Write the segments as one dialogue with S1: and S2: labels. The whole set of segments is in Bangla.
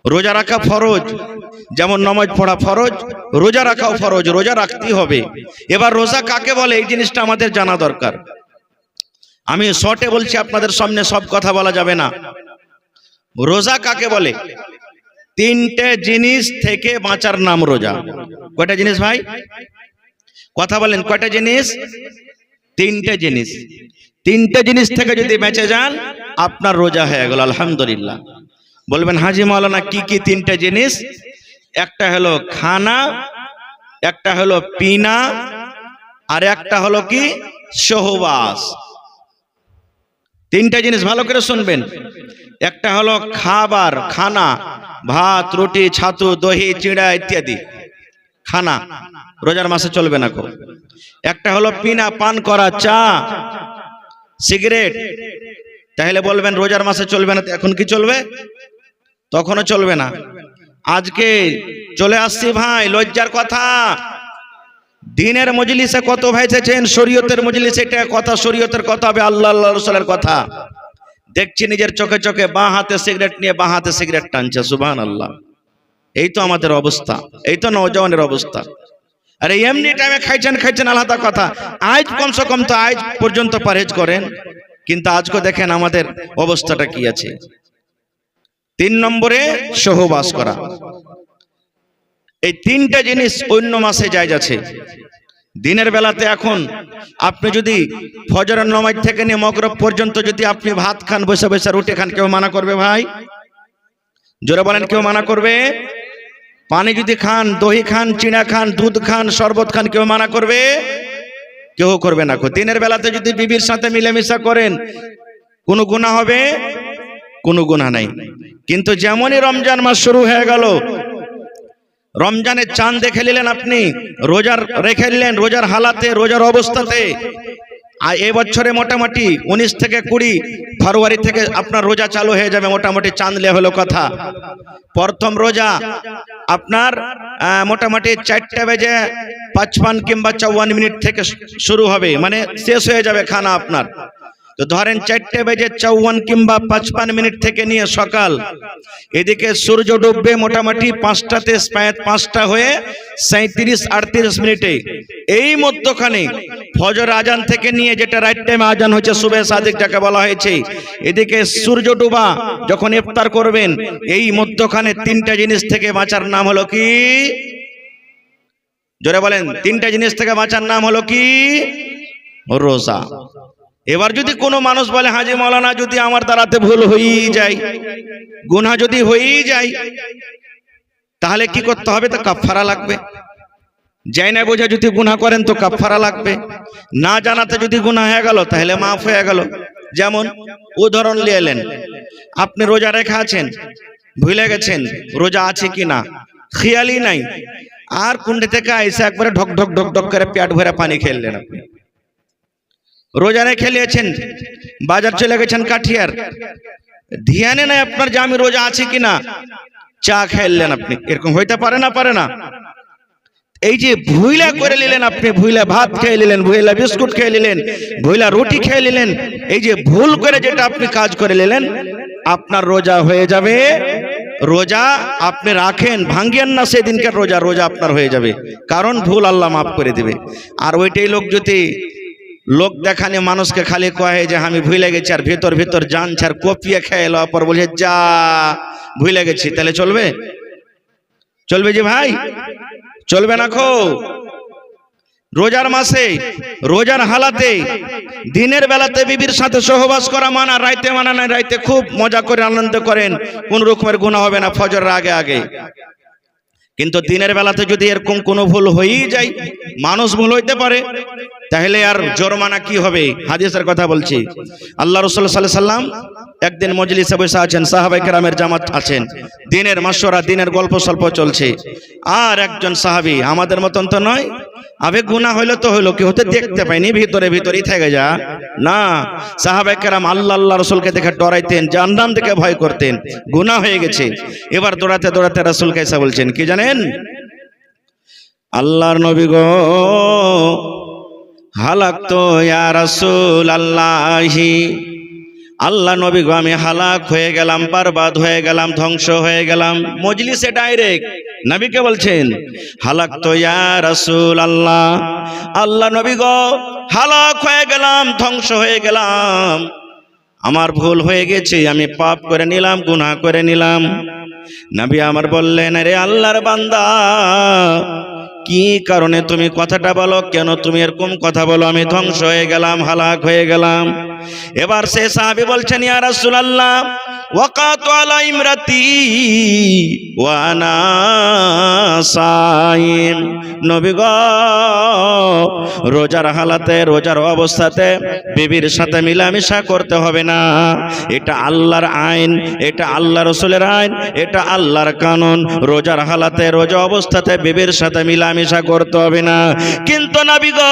S1: রোজা রাখা ফরজ, যেমন নামাজ পড়া ফরজ, রোজা রাখাও ফরজ, রোজা রাখতেই হবে। এবার রোজা কাকে বলে এই জিনিসটা আমাদের জানা দরকার। আমি শর্টে বলছি, আপনাদের সামনে সব কথা বলা যাবে না। রোজা কাকে বলে? তিনটে জিনিস থেকে বাঁচার নাম রোজা। কয়টা জিনিস ভাই? কথা বলেন, কয়টা জিনিস? তিনটে জিনিস। তিনটে জিনিস থেকে যদি বেঁচে যান আপনার রোজা হয়ে গেল, আলহামদুলিল্লাহ। বলবেন হাজি মাওলানা কি কি তিনটে জিনিস? একটা হলো খানা, একটা হলো পিনা, আর একটা হলো কি সহবাস। তিনটা জিনিস ভালো করে শুনবেন। একটা হলো খাবার, খানা, ভাত, রুটি, ছাতু, দহি, চিড়া ইত্যাদি খানা, রোজার মাসে চলবে না কো। একটা হলো পিনা, পান করা, চা, সিগারেট। তাহলে বলবেন রোজার মাসে চলবে না, এখন কি চলবে? তখনও চলবে না। আজকে চলে আসছি ভাই, লজ্জার কথা, দিনের মজলিসে কত ভাই এসেছেন, শরীয়তের মজলিসে এটা কথা, শরীয়তের কথা হবে, আল্লাহ আল্লাহ রাসূলের কথা। দেখছি নিজের চোখে চোখে বাঁ হাতে সিগারেট নিয়ে বাঁ হাতে সিগারেট টানছে, সুবহানাল্লাহ। এই তো আমাদের অবস্থা, এই তো নওজওয়ানের অবস্থা। আরে এমনি টাইমে খাইছেন আলাদা কথা, আজ কমসে কম তো আজ পর্যন্ত পরহেজ করেন, কিন্তু আজকে দেখেন আমাদের অবস্থাটা কি আছে। 3 নম্বরে সহবাস করা। এই তিনটা জিনিস অন্য মাসে জায়েজ আছে। দিনের বেলাতে এখন আপনি যদি ফজরের নামাজ থেকে নিয়ে মাগরিব পর্যন্ত যদি আপনি ভাত খান, বসে বসে রুটি খান, কেউ মানা করবে ভাই? জোরে বলেন, কেউ মানা করবে? পানি যদি খান, দহি খান, চিড়া খান, দুধ খান, শরবত খান, কেউ মানা করবে? কেউ করবে না। দিনের বেলাতে যদি বিবির সাথে মিলেমিশা করেন কোনো গুনাহ হবে? কোনো গুনাহ নাই। কিন্তু যেমনই রমজান মাস শুরু হয়ে গেল, রমজানের চাঁদ দেখে নিলেন আপনি, রোজার রেখে নিলেন, রোজার হালাতে, রোজার অবস্থাতে। আর এবছরে মোটামুটি 19 থেকে 20 ফেব্রুয়ারি থেকে আপনার রোজা চালু হয়ে যাবে, মোটামুটি চাঁদলে হলো কথা। প্রথম রোজা আপনার মোটামুটি 4:55 কিংবা 54 থেকে শুরু হবে, মানে শেষ হয়ে যাবে খানা আপনার। তো ধরেন 4:54 কিংবা 55 থেকে নিয়ে সকাল, এদিকে সূর্য ডুববে মোটামুটি 5টাতে, 5টা হয়ে 37-38 মিনিটে। এই মধ্যখানে ফজর আজান থেকে নিয়ে, যেটা রাইট টাইম আজান হচ্ছে সুবহে সাদিক যাকে বলা হয়েছে, এদিকে সূর্য ডুবা যখন ইফতার করবেন, এই মধ্যখানে তিনটা জিনিস থেকে বাঁচার নাম হলো কি? জোরে বলেন, তিনটা জিনিস থেকে বাঁচার নাম হলো কি? রোজা। এবার যদি কোনো মানুষ বলে হাজি মাওলানা যদি আমার দ্বারাতে ভুল হয়েই যায়, গুনাহ যদি হয়েই যায়, তাহলে কি করতে হবে? তো কাফারা লাগবে। যাই না বোঝা যদি গুনাহ করেন তো কাফারা লাগবে। না জানাতে যদি গুনাহ হয়ে গেল তাহলে মাফ হয়ে গেল। যেমন উদাহরণ নিয়ে এলেন, আপনি রোজা রেখে আছেন, ভুলে গেছেন রোজা আছে কিনা, খেয়ালই নাই, আর কুণ্ডে থেকে এসে একবারে ঢক ঢক ঢক ঢক করে পেট ভরে পানি খেলেন। আপনি রোজা রেখে নিয়েছেন, বাজার চলে গেছেন কাঠিয়ার, ধ্যানে নাই আপনার যে আমি রোজা আছি কিনা, চা খেলেন আপনি। এরকম হইতে পারে না? পারে না? এই যে ভুইলা করে নিলেন আপনি, ভুইলা ভাত খেয়ে নিলেন, ভুইলা বিস্কুট খেয়ে নিলেন, ভুইলা রুটি খেয়ে নিলেন, এই যে ভুল করে যেটা আপনি কাজ করে নিলেন, আপনার রোজা হয়ে যাবে। রোজা আপনি রাখেন, ভাঙ্গিয়েন না সেদিনকার রোজা, রোজা আপনার হয়ে যাবে, কারণ ভুল আল্লাহ মাফ করে দিবে। আর ওইটাই লোক যদি লোক দেখানে মানুষকে খালি কয়ে যে আমি ভুলে গেছি, আর ভেতর ভেতর জানছে, আর কপিয়ে খেয়ে এলো পর বলছে যা ভুলে গেছি, তাহলে চলবে? চলবে যে ভাই? চলবে না খো। রোজার মাসে, রোজার হালাতে, দিনের বেলাতে বিবির সাথে সহবাস করা মানা, রাইতে মানা নাই। রাইতে খুব মজা করে আনন্দ করেন, কোন রকমের গুনাহ হবে না ফজরের আগে আগে। কিন্তু দিনের বেলাতে যদি এরকম কোনো ভুল হয়েই যায়, মানুষ ভুল হইতে পারে, তাহলে আর জরিমানা কি হবে? হাদিসের কথা বলছি। আল্লাহ রাসূল সাল্লাল্লাহু আলাইহি সাল্লাম একদিন মজলিসে বসে আছেন, সাহাবায়ে কেরামের জামাত আছেন, দিনের মাশওয়ারা, দিনের গল্প সল্প চলছে। আর একজন সাহাবী, আমাদের মতন তো নয়, আবে গুনাহ হইলো তো হইলো, কি হতে দেখতে পাইনি, ভিতরে ভিতরেই থেকে যা না। সাহাবায়ে কেরাম আল্লাহ রাসূলকে দেখে ডরাইতেন, জাহান্নাম থেকে ভয় করতেন, গুনাহ হয়ে গেছে। এবার দৌড়াতে দৌড়াতে রাসূলকে এসে বলছেন কি জানেন? আল্লাহর নবী গো, হালাকতো ইয়া রাসূলাল্লাহি, আল্লাহ নবী গো আমি হালাক হয়ে গেলাম, বরবাদ হয়ে গেলাম, ধ্বংস হয়ে গেলাম। মজলিসে ডাইরেক্ট নবীকে বলছেন হালাক তো ইয়া রাসূল আল্লাহ, আল্লাহ নবী গো হালাক হয়ে গেলাম, ধ্বংস হয়ে গেলাম, আমার ভুল হয়ে গেছে, আমি পাপ করে নিলাম, গুনাহ করে নিলাম। নবী আমার বললেন আরে আল্লাহর বান্দা, কি কারণে তুমি কথাটা বলো, কেন তুমি এরকম কথা বলো, আমি ধ্বংস হয়ে গেলাম, হালাক হয়ে গেলাম। এবার সে সাহাবী বলছেন ইয়া রাসূলুল্লাহ ওয়াকাতু আলা ইমরাতি ওয়া আনা সাইম, নবী গো রোজার হালাতে, রোজার অবস্থাতে বিবির সাথে মিলামিশা করতে হবে না, এটা আল্লাহর আইন, এটা আল্লাহ রাসূলের আইন, এটা আল্লাহর কানুন। রোজার হালাতে, রোজা অবস্থাতে বিবির সাথে মিলামিশা করতে হবে না। কিন্তু নবী গো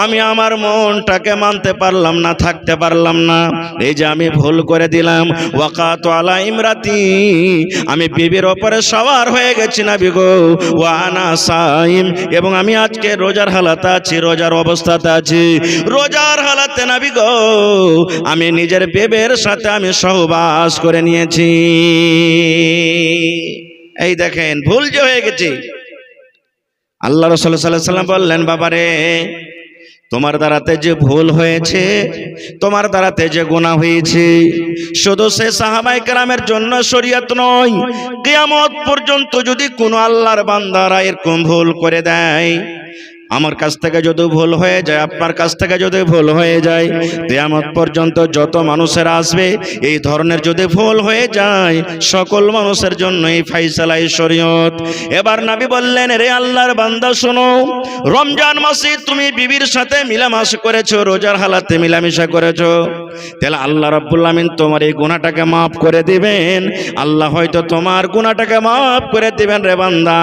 S1: আমি আমার মনটাকে মানতে পারলাম না, থাকতে পারলাম না, এই যে আমি ভুল করে দিলাম। ওয়াকাতু আলা ইমরাতি, আমি বিবির ওপরে সওয়ার হয়ে গেছি নবী গো, ওয়া আনা সাইম, এবং আমি আজকে রোজার হালাতে আছি, রোজার অবস্থাতে আছি। রোজার হালাতে নবী গো আমি নিজের বিবির সাথে আমি সহবাস করে নিয়েছি। এই দেখেন ভুল যে হয়ে গেছে। আল্লাহ রাসূল সাল্লাল্লাহু আলাইহি ওয়াসাল্লাম বললেন বাবারে তোমার দ্বারাতে যে ভুল হয়েছে, তোমার দ্বারাতে যে গুনাহ হয়েছে, শুধু সে সাহাবায়ে কেরামের জন্য শরীয়ত নয়, কিয়ামত পর্যন্ত যদি কোনো আল্লাহর বান্দারা এরকম ভুল করে দেয়, আমার কাছ থেকে যদি ভুল হয়ে যায়, আপনার কাছ থেকে যদি ভুল হয়ে যায়, কিয়ামত পর্যন্ত যত মানুষের আসবে এই ধরনের যদি ভুল হয়ে যায়, সকল মানুষের জন্য এই ফায়সালা, এই শরীয়ত। এবার নবী বললেন রে আল্লাহর বান্দা শোনো, রমজান মাসে তুমি বিবির সাথে মিলামেশা করেছো, রোজার হালাতে মিলামেশা করেছো, তাহলে আল্লাহ রাব্বুল আমিন তোমার এই গুনাহটাকে মাফ করে দিবেন। আল্লাহ হয়তো তোমার গুনাহটাকে মাফ করে দিবেন রে বান্দা,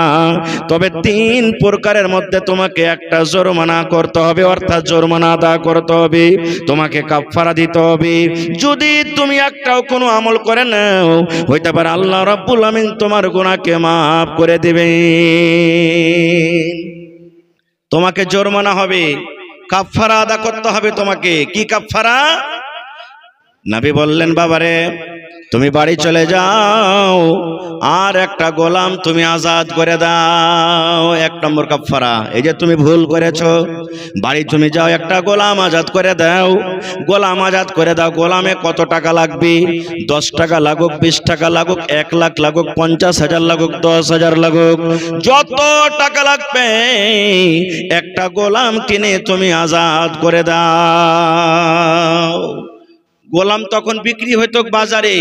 S1: তবে 3 প্রকারের মধ্যে তোমাকে একটা জরিমানা করতে হবে, অর্থাৎ জরিমানা আদা করতে হবে, তোমাকে কাফারা দিতে হবে। যদি তুমি একটাও কোনো আমল করে নাও, হইতে পারে আল্লাহ রাব্বুল আমিন তোমার গুনাহকে মাফ করে দিবেন। তোমাকে জরিমানা হবে, কাফারা আদা করতে হবে তোমাকে। কি কাফারা? নবী বললেন বাবারে তুমি বাড়ি চলে যাও, আর একটা গোলাম তুমি আজাদ করে দাও। 1 নম্বর কাফারা। এই যে তুমি ভুল করেছো, বাড়ি তুমি যাও, একটা গোলাম আজাদ করে দাও। গোলাম আজাদ করে দাও। গোলামে কত টাকা লাগবে? 10 টাকা লাগুক, 20 টাকা লাগুক, 1 লাখ লাগুক, 50,000 লাগুক, 10,000 লাগুক, যত টাকা লাগবে একটা গোলাম কিনে তুমি আজাদ করে দাও। গোলাম তখন বিক্রি হইতো বাজারে,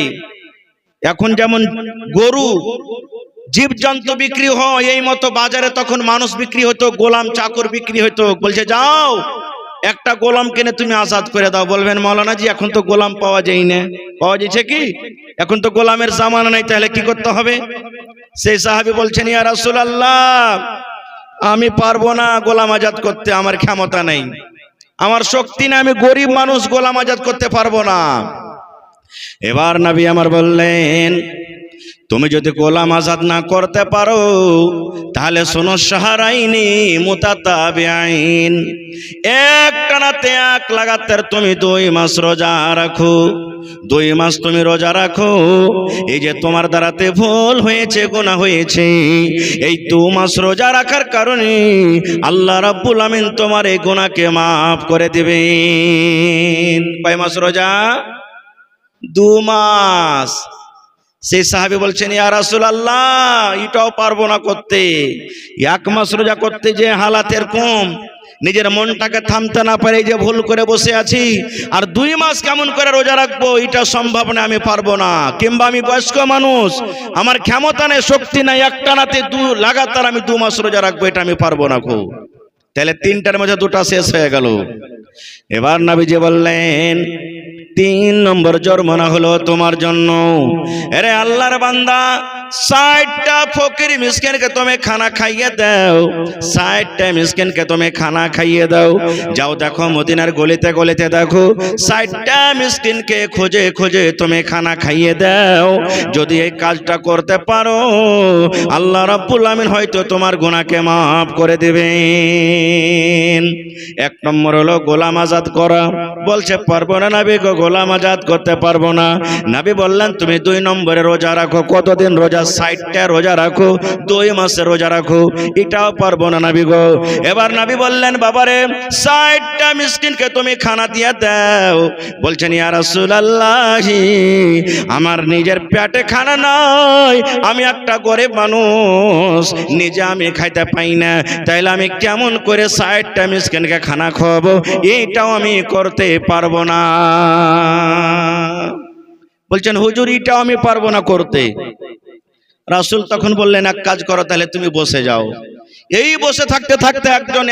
S1: এখন যেমন গরু জীবজন্তু বিক্রি হয়, এই মতো বাজারে তখন মানুষ বিক্রি হতো, গোলাম চাকর বিক্রি হতো। বলছে যাও একটা গোলাম কিনে তুমি আজাদ করে দাও। বলবেন মাওলানা জি এখন তো গোলাম পাওয়া যায় না। পাওয়া যাচ্ছে কি? এখন তো গোলামের জামানা নাই, তাহলে কি করতে হবে? সেই সাহাবী বলছেন ইয়া রাসূলুল্লাহ আমি পারবো না গোলাম আজাদ করতে, আমার ক্ষমতা নেই, আমার শক্তি না, আমি গরিব মানুষ, গোলাম আজাদ করতে পারবো না। এবার নবী আমার বললেন তুমি যদি গোলাম আজাদ না করতে পারো তাহলে শোনো শাহরাইনি মুতাতাবিআইন, একটানাতে 1 লাগাতার তুমি 2 মাস রোজা রাখো, 2 মাস তুমি রোজা রাখো। এই যে তোমার দ্বারাতে ভুল হয়েছে, গুনাহ হয়েছে, এই 2 মাস রোজা রাখার কারণে আল্লাহ রাব্বুল আমিন তোমার এই গুনাহকে মাফ করে দিবেন। কয় মাস রোজা? 2 মাস। সেই সাহাবী বলছেন ইয়া রাসূলুল্লাহ এটাও পারবো না করতে। 1 মাস রোজা করতে যে হালাত এরকম, নিজের মনটাকে থামতে না পারে যে ভুল করে বসে আছি, আর 2 মাস কেমন করে রোজা রাখবো এটা সম্ভব না, আমি পারবো না। কিংবা আমি বয়স্ক মানুষ, আমার ক্ষমতা নেই, শক্তি নাই, একটানাতে লাগাতার আমি 2 মাস রোজা রাখবো, এটা আমি পারবো না। খুব তাহলে 3টার মধ্যে 2টা শেষ হয়ে গেল। এবার নবীজি বললেন 3 নম্বর জরিমানা হলো তোমার জন্য। আরে আল্লাহর বান্দা 60টা ফকির মিসকিনকে তুমি খানা খাইয়ে দাও, 60টা মিসকিনকে তুমি খানা খাইয়ে দাও। যাও দেখো মদিনার গলিতে গলিতে দেখো 60টা মিসকিনকে খুঁজে খুঁজে তুমি খানা খাইয়ে দাও। যদি এই কাজটা করতে পারো আল্লাহ রাব্বুল আমিন হয়তো তোমার গুনাহকে মাফ করে দিবেন। এক নম্বর হলো গোলাম আজাদ করা। বলছে পারবো না নবী গো, গোলাম আজাদ করতে পারবো না। নবী বললেন তুমি 2 নম্বরে রোজা রাখো। কতদিন রোজা? 60টা রোজা রাখো, 2 মাসে রোজা রাখো। এটাও পারবো না নবী গো। এবার নবী বললেন বাবারে 60টা মিসকিনকে তুমি খানা দিয়ে দাও। বলছেন ইয়া রাসূলুল্লাহ আমার নিজের পেটে খানা নাই, আমি একটা গরিব মানুষ, নিজে আমি খাইতে পাই না, তাইলে আমি কেমন করে 60টা মিসকিনকে খানা খাওয়াবো? এইটাও আমি করতে পারবো না। বলছেন হুজুর এটাও আমি পারবো না করতে। রাসূল তখন বললেন এক কাজ করো, তাহলে তুমি বসে যাও। এই বসে থাকতে থাকতে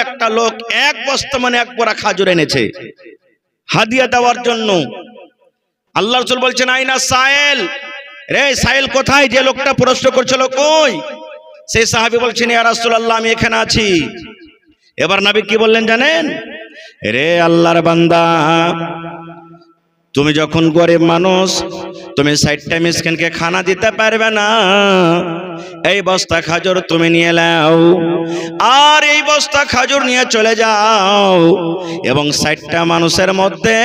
S1: একটা লোক 1 বস্তা মানে 1 বোরা খাজুর এনেছে হাদিয়া দেওয়ার জন্য। আল্লাহ রাসূল বলছেন আইনা সাইল, রে সাইল কোথায়? যে লোকটা প্রশ্ন করছিল কই? সেই সাহাবী বলছেন ইয়া রাসূলুল্লাহ আমি এখানে আছি। এবার নবী কি বললেন জানেন? রে আল্লাহর বান্দা, তুমি যখন গরিব মানুষ, তুমি 60টা মিসকিনকে খানা দিতে পারবে না, এই বস্তা খাজুর তুমি নিয়ে নাও, আর এই বস্তা খাজুর নিয়ে চলে যাও এবং 60টা মানুষের মধ্যে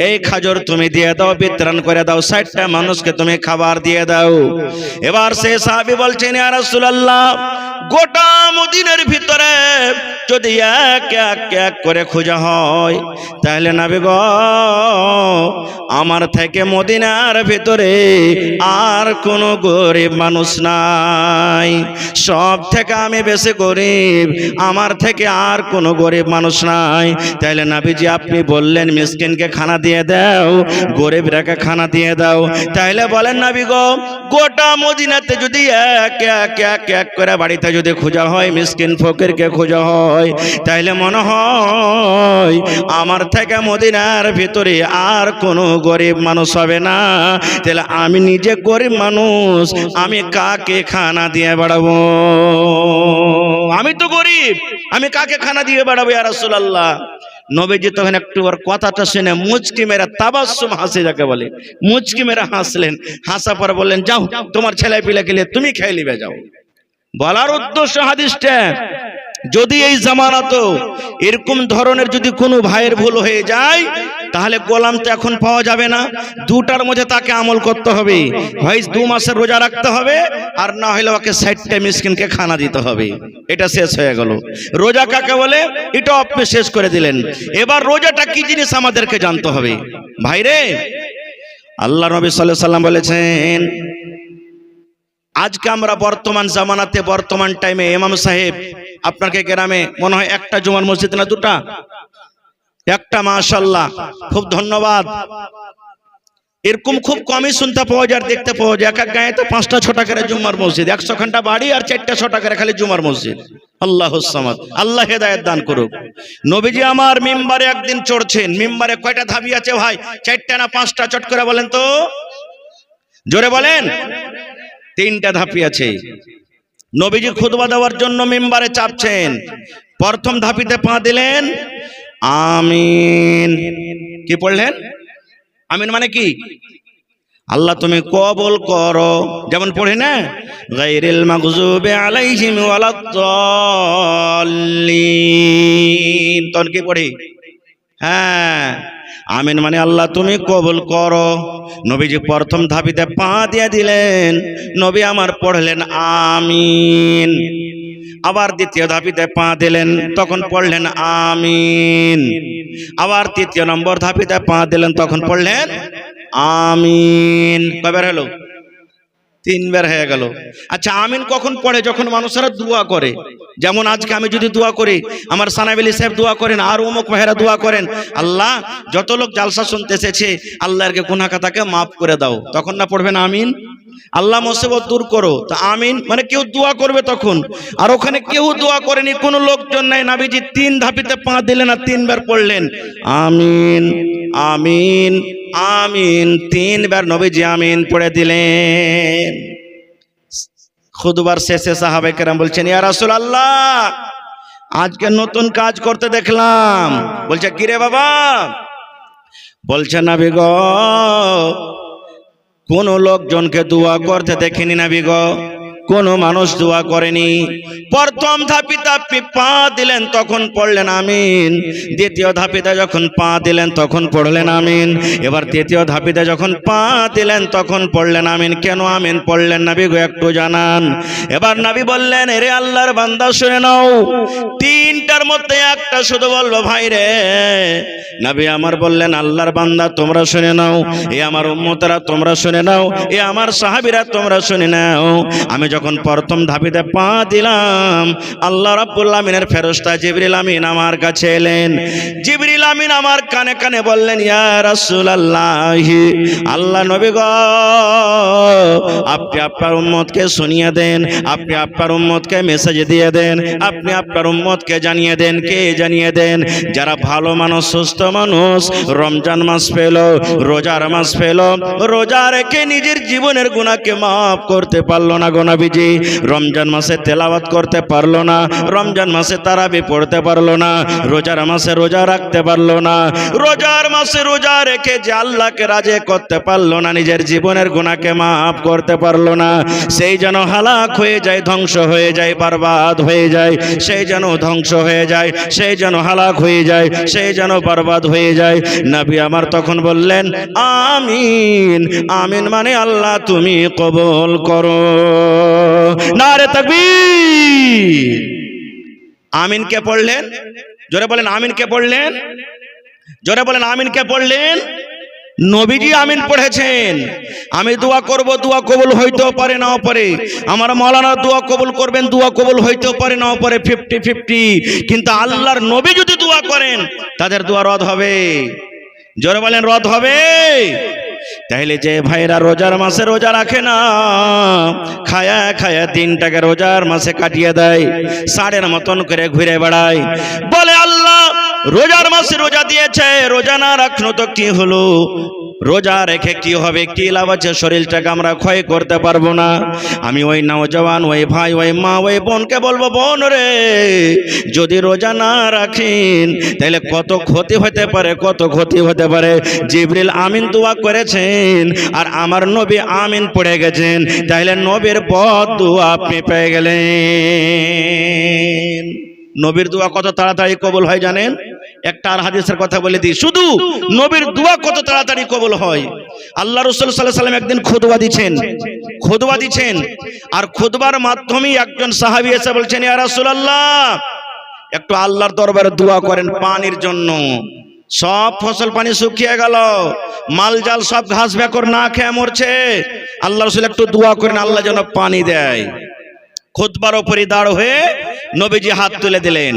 S1: এই খাজুর তুমি দিয়ে দাও, বিতরণ করে দাও, 60টা মানুষকে তুমি খাবার দিয়ে দাও। এবার সেই সাহাবী বলছেন ইয়া রাসূলুল্লাহ গোটা মদিনার ভিতরে যদি এক এক এক করে খোঁজা হয় তাহলে নবী গো আমার থেকে মদিনার ভিতরে আর কোনো গরিব মানুষ নাই, সব থেকে আমি বেশি গরিব, আমার থেকে আর কোনো গরিব মানুষ নাই। তাইলে নবীজি আপনি বললেন মিসকিনকে খানা দিয়ে দাও, গরিবরাকে খানা দিয়ে দাও, তাইলে বলেন নবী গো গোটা মদিনাতে যদি এক এক এক এক করে বাড়িতে যদি খোঁজা হয়, মিসকিন ফকিরকে খোঁজা হয়, তাইলে মনে হয় আমার থেকে মদিনার ভিতরে আর কোনো গরিব মানুষ হবে না। তাহলে আমি নিজে গরিব মানুষ, আমি কাকে খানা দিয়ে বাড়াবো? আমি তো গরিব, আমি কাকে খানা দিয়ে বাড়াবো ইয়া রাসূলুল্লাহ? নবীজি তখন একটু ওর কথাটা শুনে মুচকি মেরে তাবাসসুম হাসি যাকে বলে, মুচকি মেরে হাসলেন। হাসা পর বললেন যাও তোমার ছেলে পিলাকে নিয়ে তুমি খেয়ে নিবে যাও। বলার উদ্দেশ্য হাদিসটা, যদি এই জামানাতো এরকম ধরনের যদি কোনো ভাইয়ের ভুল হয়ে যায় তাহলে গোলাম তো এখন পাওয়া যাবে না, 2টার মধ্যে তাকে আমল করতে হবে, হয় 2 মাসের রোজা রাখতে হবে আর না হলে ওকে 60টা মিসকিনকে খানা দিতে হবে। এটা শেষ হয়ে গেল। রোজা কাকে বলে এটা আপনি শেষ করে দিলেন। এবার রোজাটা কি জিনিস আমাদেরকে জানতে হবে ভাইরে। আল্লাহ নবী সাল্লাল্লাহু আলাইহি সাল্লাম বলেছেন আজকে আমরা বর্তমান জামানাতে বর্তমান টাইমে ইমাম সাহেব আপনাকে গ্রামে মনে হয় একটা জুমার মসজিদ না 2টা? একটা, মাশাআল্লাহ, খুব ধন্যবাদ। এরকম খুব কমই শুনতে পাওয়া যায়, দেখতে পাওয়া যায়। এক এক গায়ে তো 5টা 6টা করে জুমার মসজিদ, 100খানটা বাড়ি আর 4টা 6টা করে খালি জুমার মসজিদ। আল্লাহুস সামাদ, আল্লাহ হেদায়েত দান করুক। নবীজি আমার মিম্বারে একদিন চড়ছেন। মিম্বারে কয়টা ধাপি আছে ভাই? 4টা না 5টা? চট করে বলেন তো, জোরে বলেন। 3টা ধাপি আছে। নবীজি খুতবা দেওয়ার জন্য মিম্বারে চাপছেন। প্রথম ধাপিতে পা দিলেন, আমিন। কি পড়লেন? আমিন মানে কি? আল্লাহ তুমি কবুল করো। যেমন পড়ি না গায়রিল মাগযুবি আলাইহিম ওয়ালাদ-দাল্লিন, তখন কি পড়ি? হ্যাঁ, আমিন মানে আল্লাহ তুমি কবুল করো। নবীজি প্রথম ধাপিতে পা দিয়ে দিলেন, নবী আমার পড়লেন আমিন। আবার দ্বিতীয় ধাপিতে পা দিলেন, তখন পড়লেন আমিন। আবার 3য় নম্বর ধাপিতে পা দিলেন, তখন পড়লেন আমিন। কয়বার হলো? 3 বার হয়ে গেল। আচ্ছা আমিন কখন পড়ে? যখন মানুষেরা দোয়া করে। যেমন আজকে আমি যদি দোয়া করি, আমার সানাবিলি সাহেব দোয়া করেন, আর অমুক ভাইরা দোয়া করেন, আল্লাহ যত লোক জালসা শুনতে এসেছে আল্লাহকে গুনাহ খাতাকে মাফ করে দাও, তখন না পড়বেন আমিন? আল্লাহ মুসিবত দূর করো, তা আমিন মানে কেউ দোয়া করবে তখন। আর ওখানে কেউ দোয়া করেনি, কোনো লোকজন নাই। নবীজি 3 ধাপিতে পা দিলেন আর 3 বার পড়লেন আমিন আমিন আমিন। 3 বার নবীজি আমিন পড়ে দিলেন। খুতবার শেষে সাহাবায়ে কেরাম বলছেন, ইয়া রাসূলুল্লাহ, আজকে নতুন কাজ করতে দেখলাম। বলছে, কি রে বাবা? বলছে, নবী গো, কোন লোকজনকে দোয়া করতে দেখিনি নবী গো, কোন মানুষ দোয়া করেনি। প্রথম ধাপিতে আপনি পা দিলেন তখন পড়লেন আমিন, দ্বিতীয় ধাপিতে যখন পা দিলেন তখন পড়লেন আমিন, এবার তৃতীয় ধাপিতে যখন পা দিলেন তখন পড়লেন আমিন। কেন আমিন পড়লেন নবী গো, একটু জানান। এবার নবী বললেন, এরে আল্লাহর বান্দা শুনে নাও, তিনটার মধ্যে একটা শুধু বলবো ভাই রে। নবী আমার বললেন, আল্লাহর বান্দা তোমরা শুনে নাও, এ আমার উম্মতেরা তোমরা শুনে নাও, এ আমার সাহাবীরা তোমরা শুনে নাও। আমি যখন প্রথম ধাপিতে পা দিলাম, আল্লাহ রাব্বুল আমিনের ফেরেশতা জিবরিল আমিন আমার কাছে এলেন। জিবরিল আমিন আমার কানে কানে বললেন, ইয়া রাসূলুল্লাহ, আল্লাহ নবী গো, আপনি আপনার উম্মতকে শুনিয়ে দেন, আপনি আপনার উম্মতকে মেসেজ দিয়ে দেন, আপনি আপনার উম্মতকে জানিয়ে দেন। কে জানিয়ে দেন? যারা ভালো মানুষ, সুস্থ মানুষ, রমজান মাস পেল, রোজার মাস পেল, রোজা রেখে নিজের জীবনের গুনাহকে মাফ করতে পারলো না গো নবীজি, রমজান মাসে তেলাওয়াত করতে পারলো না, রমজান মাসে তারাবি পড়তে পারলো না, রোজার মাসে রোজা রাখতে পারলো না, রোজার মাসে রোজা রেখে যে আল্লাহকে রাজি করতে পারলো না, নিজের জীবনের গুনাহকে মাফ করতে পারলো না, সেই যেন হালাক হয়ে যায়, ধ্বংস হয়ে যায়, বরবাদ হয়ে যায়, সেই যেন ধ্বংস হয়ে যায়, সেই যেন হালাক হয়ে যায়, সেই যেন বরবাদ হয়ে যায়। নবী আমার তখন বললেন, আমিন। আমিন মানে আল্লাহ তুমি কবুল করো। নারে তাকবীর। আমিন কে পড়লেন? জোরে বলেন, আমিন কে পড়লেন? জোরে বলেন, আমিন কে পড়লেন? নবীজি আমিন পড়েছেন। আমি দোয়া করব, দোয়া কবুল হইতেও পারে নাও পারে, আমার মাওলানা দোয়া কবুল করবেন, দোয়া কবুল হইতেও পারে নাও পারে, 50-50। কিন্তু আল্লাহর নবী যদি দোয়া করেন, তাদের দোয়া রদ হবে। জোরে বলেন, রদ হবে। তাহলে যে ভাইরা রোজার মাসে রোজা রাখে না, খায়া খায়া দিনটাকে রোজার মাসে কাটিয়ে দেয়, ষাঁড়ের মতন করে ঘুরে বেড়ায়, বলে আল্লাহ রোজার মাসে রোজা দিয়েছে, রোজা না রাখলো তো কি হলো, রোজা রেখে কি হবে, কি লাভ আছে, শরীরটাকে আমরা ক্ষয় করতে পারবো না। আমি ওই নওজওয়ান, ওই ভাই, ওই মা, ওই বোনকে বলবো, বোন রে, যদি রোজা না রাখেন তাহলে কত ক্ষতি হতে পারে, কত ক্ষতি হতে পারে। জিবরিল আমিন দোয়া করেছেন আর আমার নবী আমিন পড়ে গেছেন, তাহলে নবীর বদ দোয়া আপনি পেয়ে গেলেন। নবীর দোয়া কত তাড়াতাড়ি কবুল হয় জানেন? একটা আর হাদিসের কথা বলে দিই, শুধু নবীর দোয়া কত তাড়াতাড়ি কবুল হয়। আল্লাহ রাসূল সাল্লাল্লাহু আলাইহি ওয়াসাল্লাম একদিন খুতবা দিচ্ছেন, আর খুতবার মাধ্যমে একজন সাহাবী এসে বলছেন, ইয়া রাসূলুল্লাহ, একটু আল্লাহর দরবারে দোয়া করেন পানির জন্য। সব ফসল পানি শুকিয়ে গেল, মালজাল সব ঘাস বেকর না খেয়ে মরছে, আল্লাহ রাসূল একটু দোয়া করেন, আল্লাহ যেন পানি দেয়। খুতবার উপরে দাঁড় হয়ে নবীজি হাত তুলে দিলেন,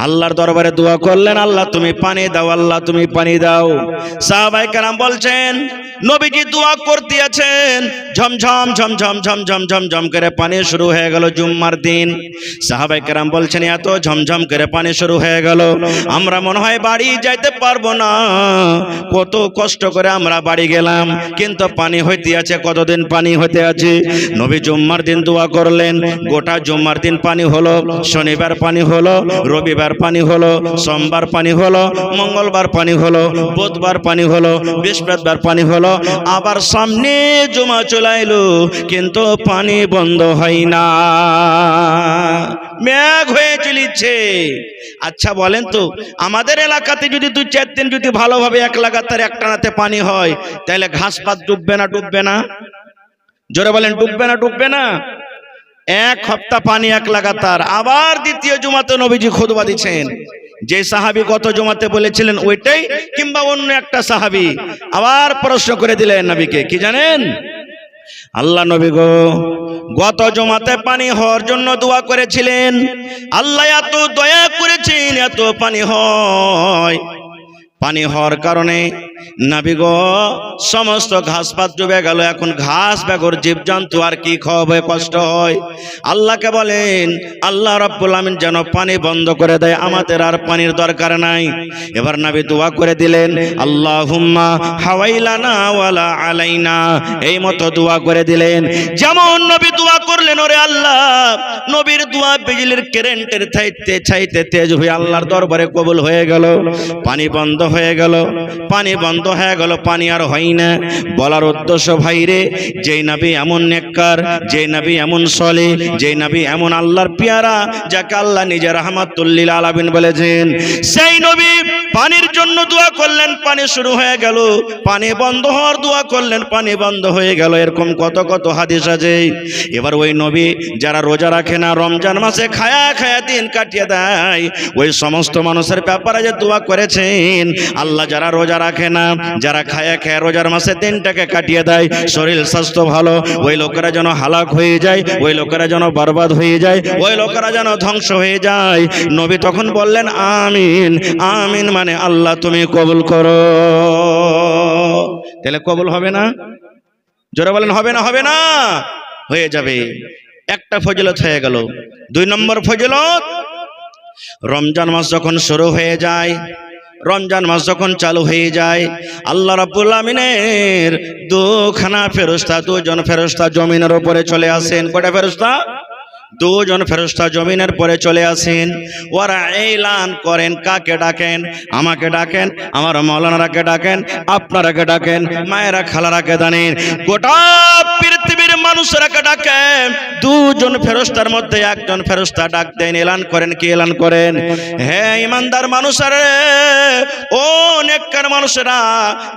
S1: আল্লাহর দরবারে দোয়া করলেন, আল্লাহ তুমি পানি দাও, আল্লাহ তুমি পানি দাও। সাহাবায়ে কেরাম বলছেন, নবীজি দোয়া করতে আছেন, ঝমঝম ঝমঝম ঝমঝম ঝমঝম করে পানি শুরু হয়ে গেল। জুম্মার দিন সাহাবায়ে কেরাম বলছেন, এত ঝমঝম করে পানি শুরু হয়ে গেল, আমরা মনে হয় বাড়ি যাইতে পারবো না, কত কষ্ট করে আমরা বাড়ি গেলাম, কিন্তু পানি হইতে আছে, কতদিন পানি হইতে আছে। নবী জুম্মার দিন দোয়া করলেন, গোটা জুম্মার দিন পানি হলো, শনিবার পানি হলো, রবিবার পানি হলো, সোমবার পানি হলো, মঙ্গলবার পানি হলো, বুধবার পানি হলো, বৃহস্পতিবার পানি হলো, আবার সামনে জুমা চলে এলো, কিন্তু পানি বন্ধ হয় না, মেঘ হয়ে চলিছে। আচ্ছা বলেন তো, আমাদের এলাকাতে যদি 2-4 দিন যদি ভালোভাবে এক লাগাতার একটানাতে পানি হয়, তাহলে ঘাস পাত ডুববে না? ডুববে না? জোরে বলেন, ডুববে না? ডুববে না? এক সপ্তাহ পানি এক লাগাতার। আবার দ্বিতীয় জুমাতে নবীজি খুতবা দিচ্ছেন, যে সাহাবী গত জুমাতে বলেছিলেন ওইটাই, কিংবা অন্য একটা সাহাবী আবার প্রশ্ন করে দিলেন নবীকে, কি জানেন? আল্লাহ নবী গো, গত জুমাতে পানি হওয়ার জন্য দোয়া করেছিলেন, আল্লাহ এত দয়া করেছেন, এত পানি হয়, পানি হওয়ার কারণে নবী গো সমস্ত ঘাস পাত ডুবে গেল, এখন ঘাস বেগর জীবজন্তু আর কি খাওয়াবে, কষ্ট হয়। আল্লাহকে বলেন আল্লাহ রাব্বুল আমিন যেন পানি বন্ধ করে দেয়, আমাদের আর পানির দরকার নাই। এবার নবী দোয়া করে দিলেন আল্লাহুম্মা হাওয়াইলানা ওয়ালা আলাইনা, এই মতো দোয়া করে দিলেন। যেমন নবী দোয়া করলেন, ওরে আল্লাহ, নবীর দোয়া বিজলির কারেন্টের চাইতে তেজ হয়ে আল্লাহর দরবারে কবুল হয়ে গেল। পানি বন্ধ হয়ে গেল, পানি বন্ধ হয়ে গেল, পানি আর হয় না। বলার উদ্দেশ্য ভাইরে, যেই নবী এমন নেককার, যেই নবী এমন সলে, যেই নবী এমন আল্লাহর পেয়ারা, যাকে আল্লাহ নিজে রাহমাতুল লিল আলামিন বলেছেন, সেই নবী পানির জন্য দোয়া করলেন, পানি শুরু হয়ে গেল। পানি বন্ধ হওয়ার দোয়া করলেন, পানি বন্ধ হয়ে গেল। এরকম কত কত হাদিস আছে। এবার ওই নবী যারা রোজা রাখে না, রমজান মাসে খায়া খায়া দিন কাটিয়ে দেয়, ওই সমস্ত মানুষের ব্যাপারে যে দোয়া করেছেন আল্লাহ, যারা রোজা রাখে না, যারা খায়া খায়া রোজার মাসে দিনটাকে কাটিয়ে দেয়, শরীর স্বাস্থ্য ভালো, ওই লোকেরা যেন হালাক হয়ে যায়, ওই লোকেরা যেন বরবাদ হয়ে যায়, ওই লোকেরা যেন ধ্বংস হয়ে যায়। নবী তখন বললেন আমিন। আমিন মানে আল্লাহ তুমি কবুল করো। তাহলে কবুল হবে না? জোরে বলেন হবে না? হবে না, হয়ে যাবে। একটা ফজিলত হয়ে গেল। 2 নম্বর ফজিলত, রমজান মাস যখন শুরু হয়ে যায়, রমজান মাস যখন চালু হয়ে যায়, আল্লাহ রাব্বুল আমিনের দুজন ফেরেশতা জমিনের উপরে চলে আসেন। কয়টা ফেরেশতা? 2 জন ফেরেশতা জমিনের পরে চলে আসেন। ওরা এলান করেন, কাকে ডাকেন? আমাকে ডাকেন, আমার মাওলানারাকে ডাকেন, আপনারাকে ডাকেন, মায়েরা খালারাকে ডাকেন, গোটা পৃথিবীর মানুষরাকে ডাকেন। 2 জন ফেরেশতার মধ্যে একজন ফেরেশতা ডাক দেন, এলান করেন। কি এলান করেন? হে ইমানদার মানুষেরা, ও নেককার মানুষেরা,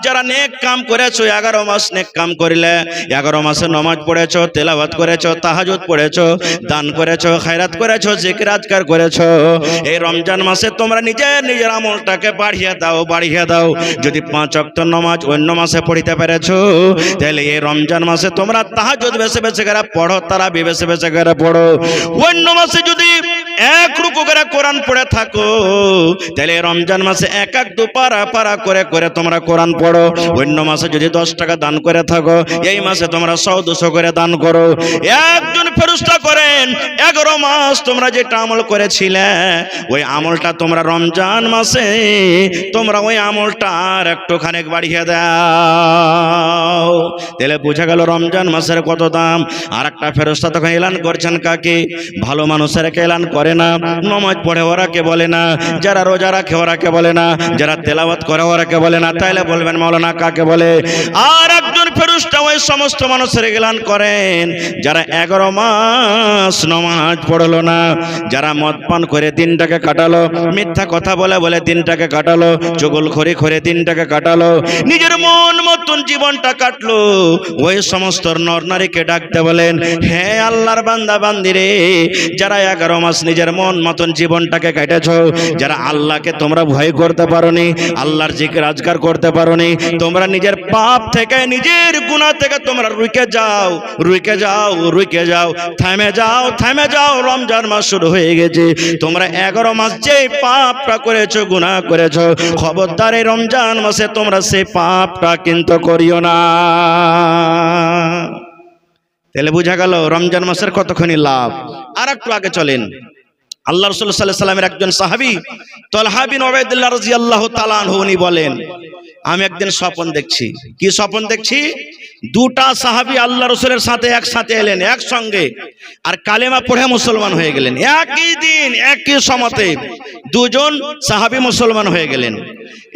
S1: যারা নেক কাম করেছো, 11 মাস নেক কাম করিলে, 11 মাসে নামাজ পড়েছো, তেলাওয়াত করেছো, তাহাজ্জুদ পড়েছো, দান করেছো, খায়রাত করেছো, জিকির আজকার করেছো, এই রমজান মাসে তোমরা নিজের আমলটাকে বাড়িয়ে দাও। যদি 5 ওয়াক্ত নামাজ অন্য মাসে পড়িতে পেরেছো, তাহলে এই রমজান মাসে তোমরা তাহাজ্জুদ বেশি বেশি করে পড়ো, তারাবি বেশি বেশি করে পড়ো। অন্য মাসে যদি 1 রুকু করে কোরআন পড়ে থাকো, তাহলে রমজান মাসে 1-2 পারা করে তোমরা কোরআন পড়ো। অন্য মাসে যদি 10 টাকা দান করে থাকো, এই মাসে তোমরা 100-200 করে দান করো। একজন ফেরেশতা করেন 11 মাস তোমরা যেটা আমল করেছিলে, ওই আমলটা তোমরা রমজান মাসে তোমরা ওই আমলটা আর একটুখানি বাড়িয়ে দাও। তাহলে বোঝা গেল রমজান মাসের কত দাম। আর একটা ফেরেশতা তখন এলান করছেন কাকে? ভালো মানুষেরকে এলান করে না, নামাজ পড়ে ওরাকে বলে না, যারা রোজা রাখে ওরাকে বলে না, যারা তেলাওয়াত করে ওরাকে বলে না। তাইলে বলবেন মাওলানা কাকে বলে? আর একজন ফেরেশতা ওই সমস্ত মানুষের এলান করেন যারা 11 মাস নামাজ পড়লো না, যারা মদ পান করে দিনটাকে কাটালো, মিথ্যা কথা বলে দিনটাকে কাটালো, চুগলখড়ি করে দিনটাকে কাটালো, নিজের মন মতন জীবনটা কাটলো, ওই সমস্ত নর নারীকে ডাকতে বলেন, হে আল্লাহর বান্দা বান্দিরে, যারা 11 মাস নিজের মন মতন জীবনটাকে কাটেছো, যারা আল্লাহকে তোমরা ভয় করতে পারোনি, আল্লাহর জিকির আজকার করতে পারোনি, তোমরা নিজের পাপ থেকে, নিজের গুনাহ থেকে তোমরা রুকে যাও, থেমে যাও। রমজান মাস শুরু হয়ে গেছে, তোমরা 11 মাস যে পাপটা করেছো, গুনাহ করেছো, খবরদার এই রমজান মাসে তোমরা সেই পাপটা কিন্তু করিও না। তাহলে বোঝা গেল রমজান মাসের কতখানি লাভ। আর একটু আগে চলেন, আল্লাহ রাসূল সাল্লাল্লাহু আলাইহি সাল্লামের একজন সাহাবী তালহা বিন উবাইদুল্লাহ রাদিয়াল্লাহু তাআলা আনহু উনি বলেন, আমি একদিন স্বপ্ন দেখছি। কি স্বপ্ন দেখছি? 2টা সাহাবী আল্লাহ রাসূলের সাথে একসাথে এলেন একসঙ্গে, আর কালেমা পড়ে মুসলমান হয়ে গেলেন। একই দিন একই সময়তে 2 জন সাহাবী মুসলমান হয়ে গেলেন।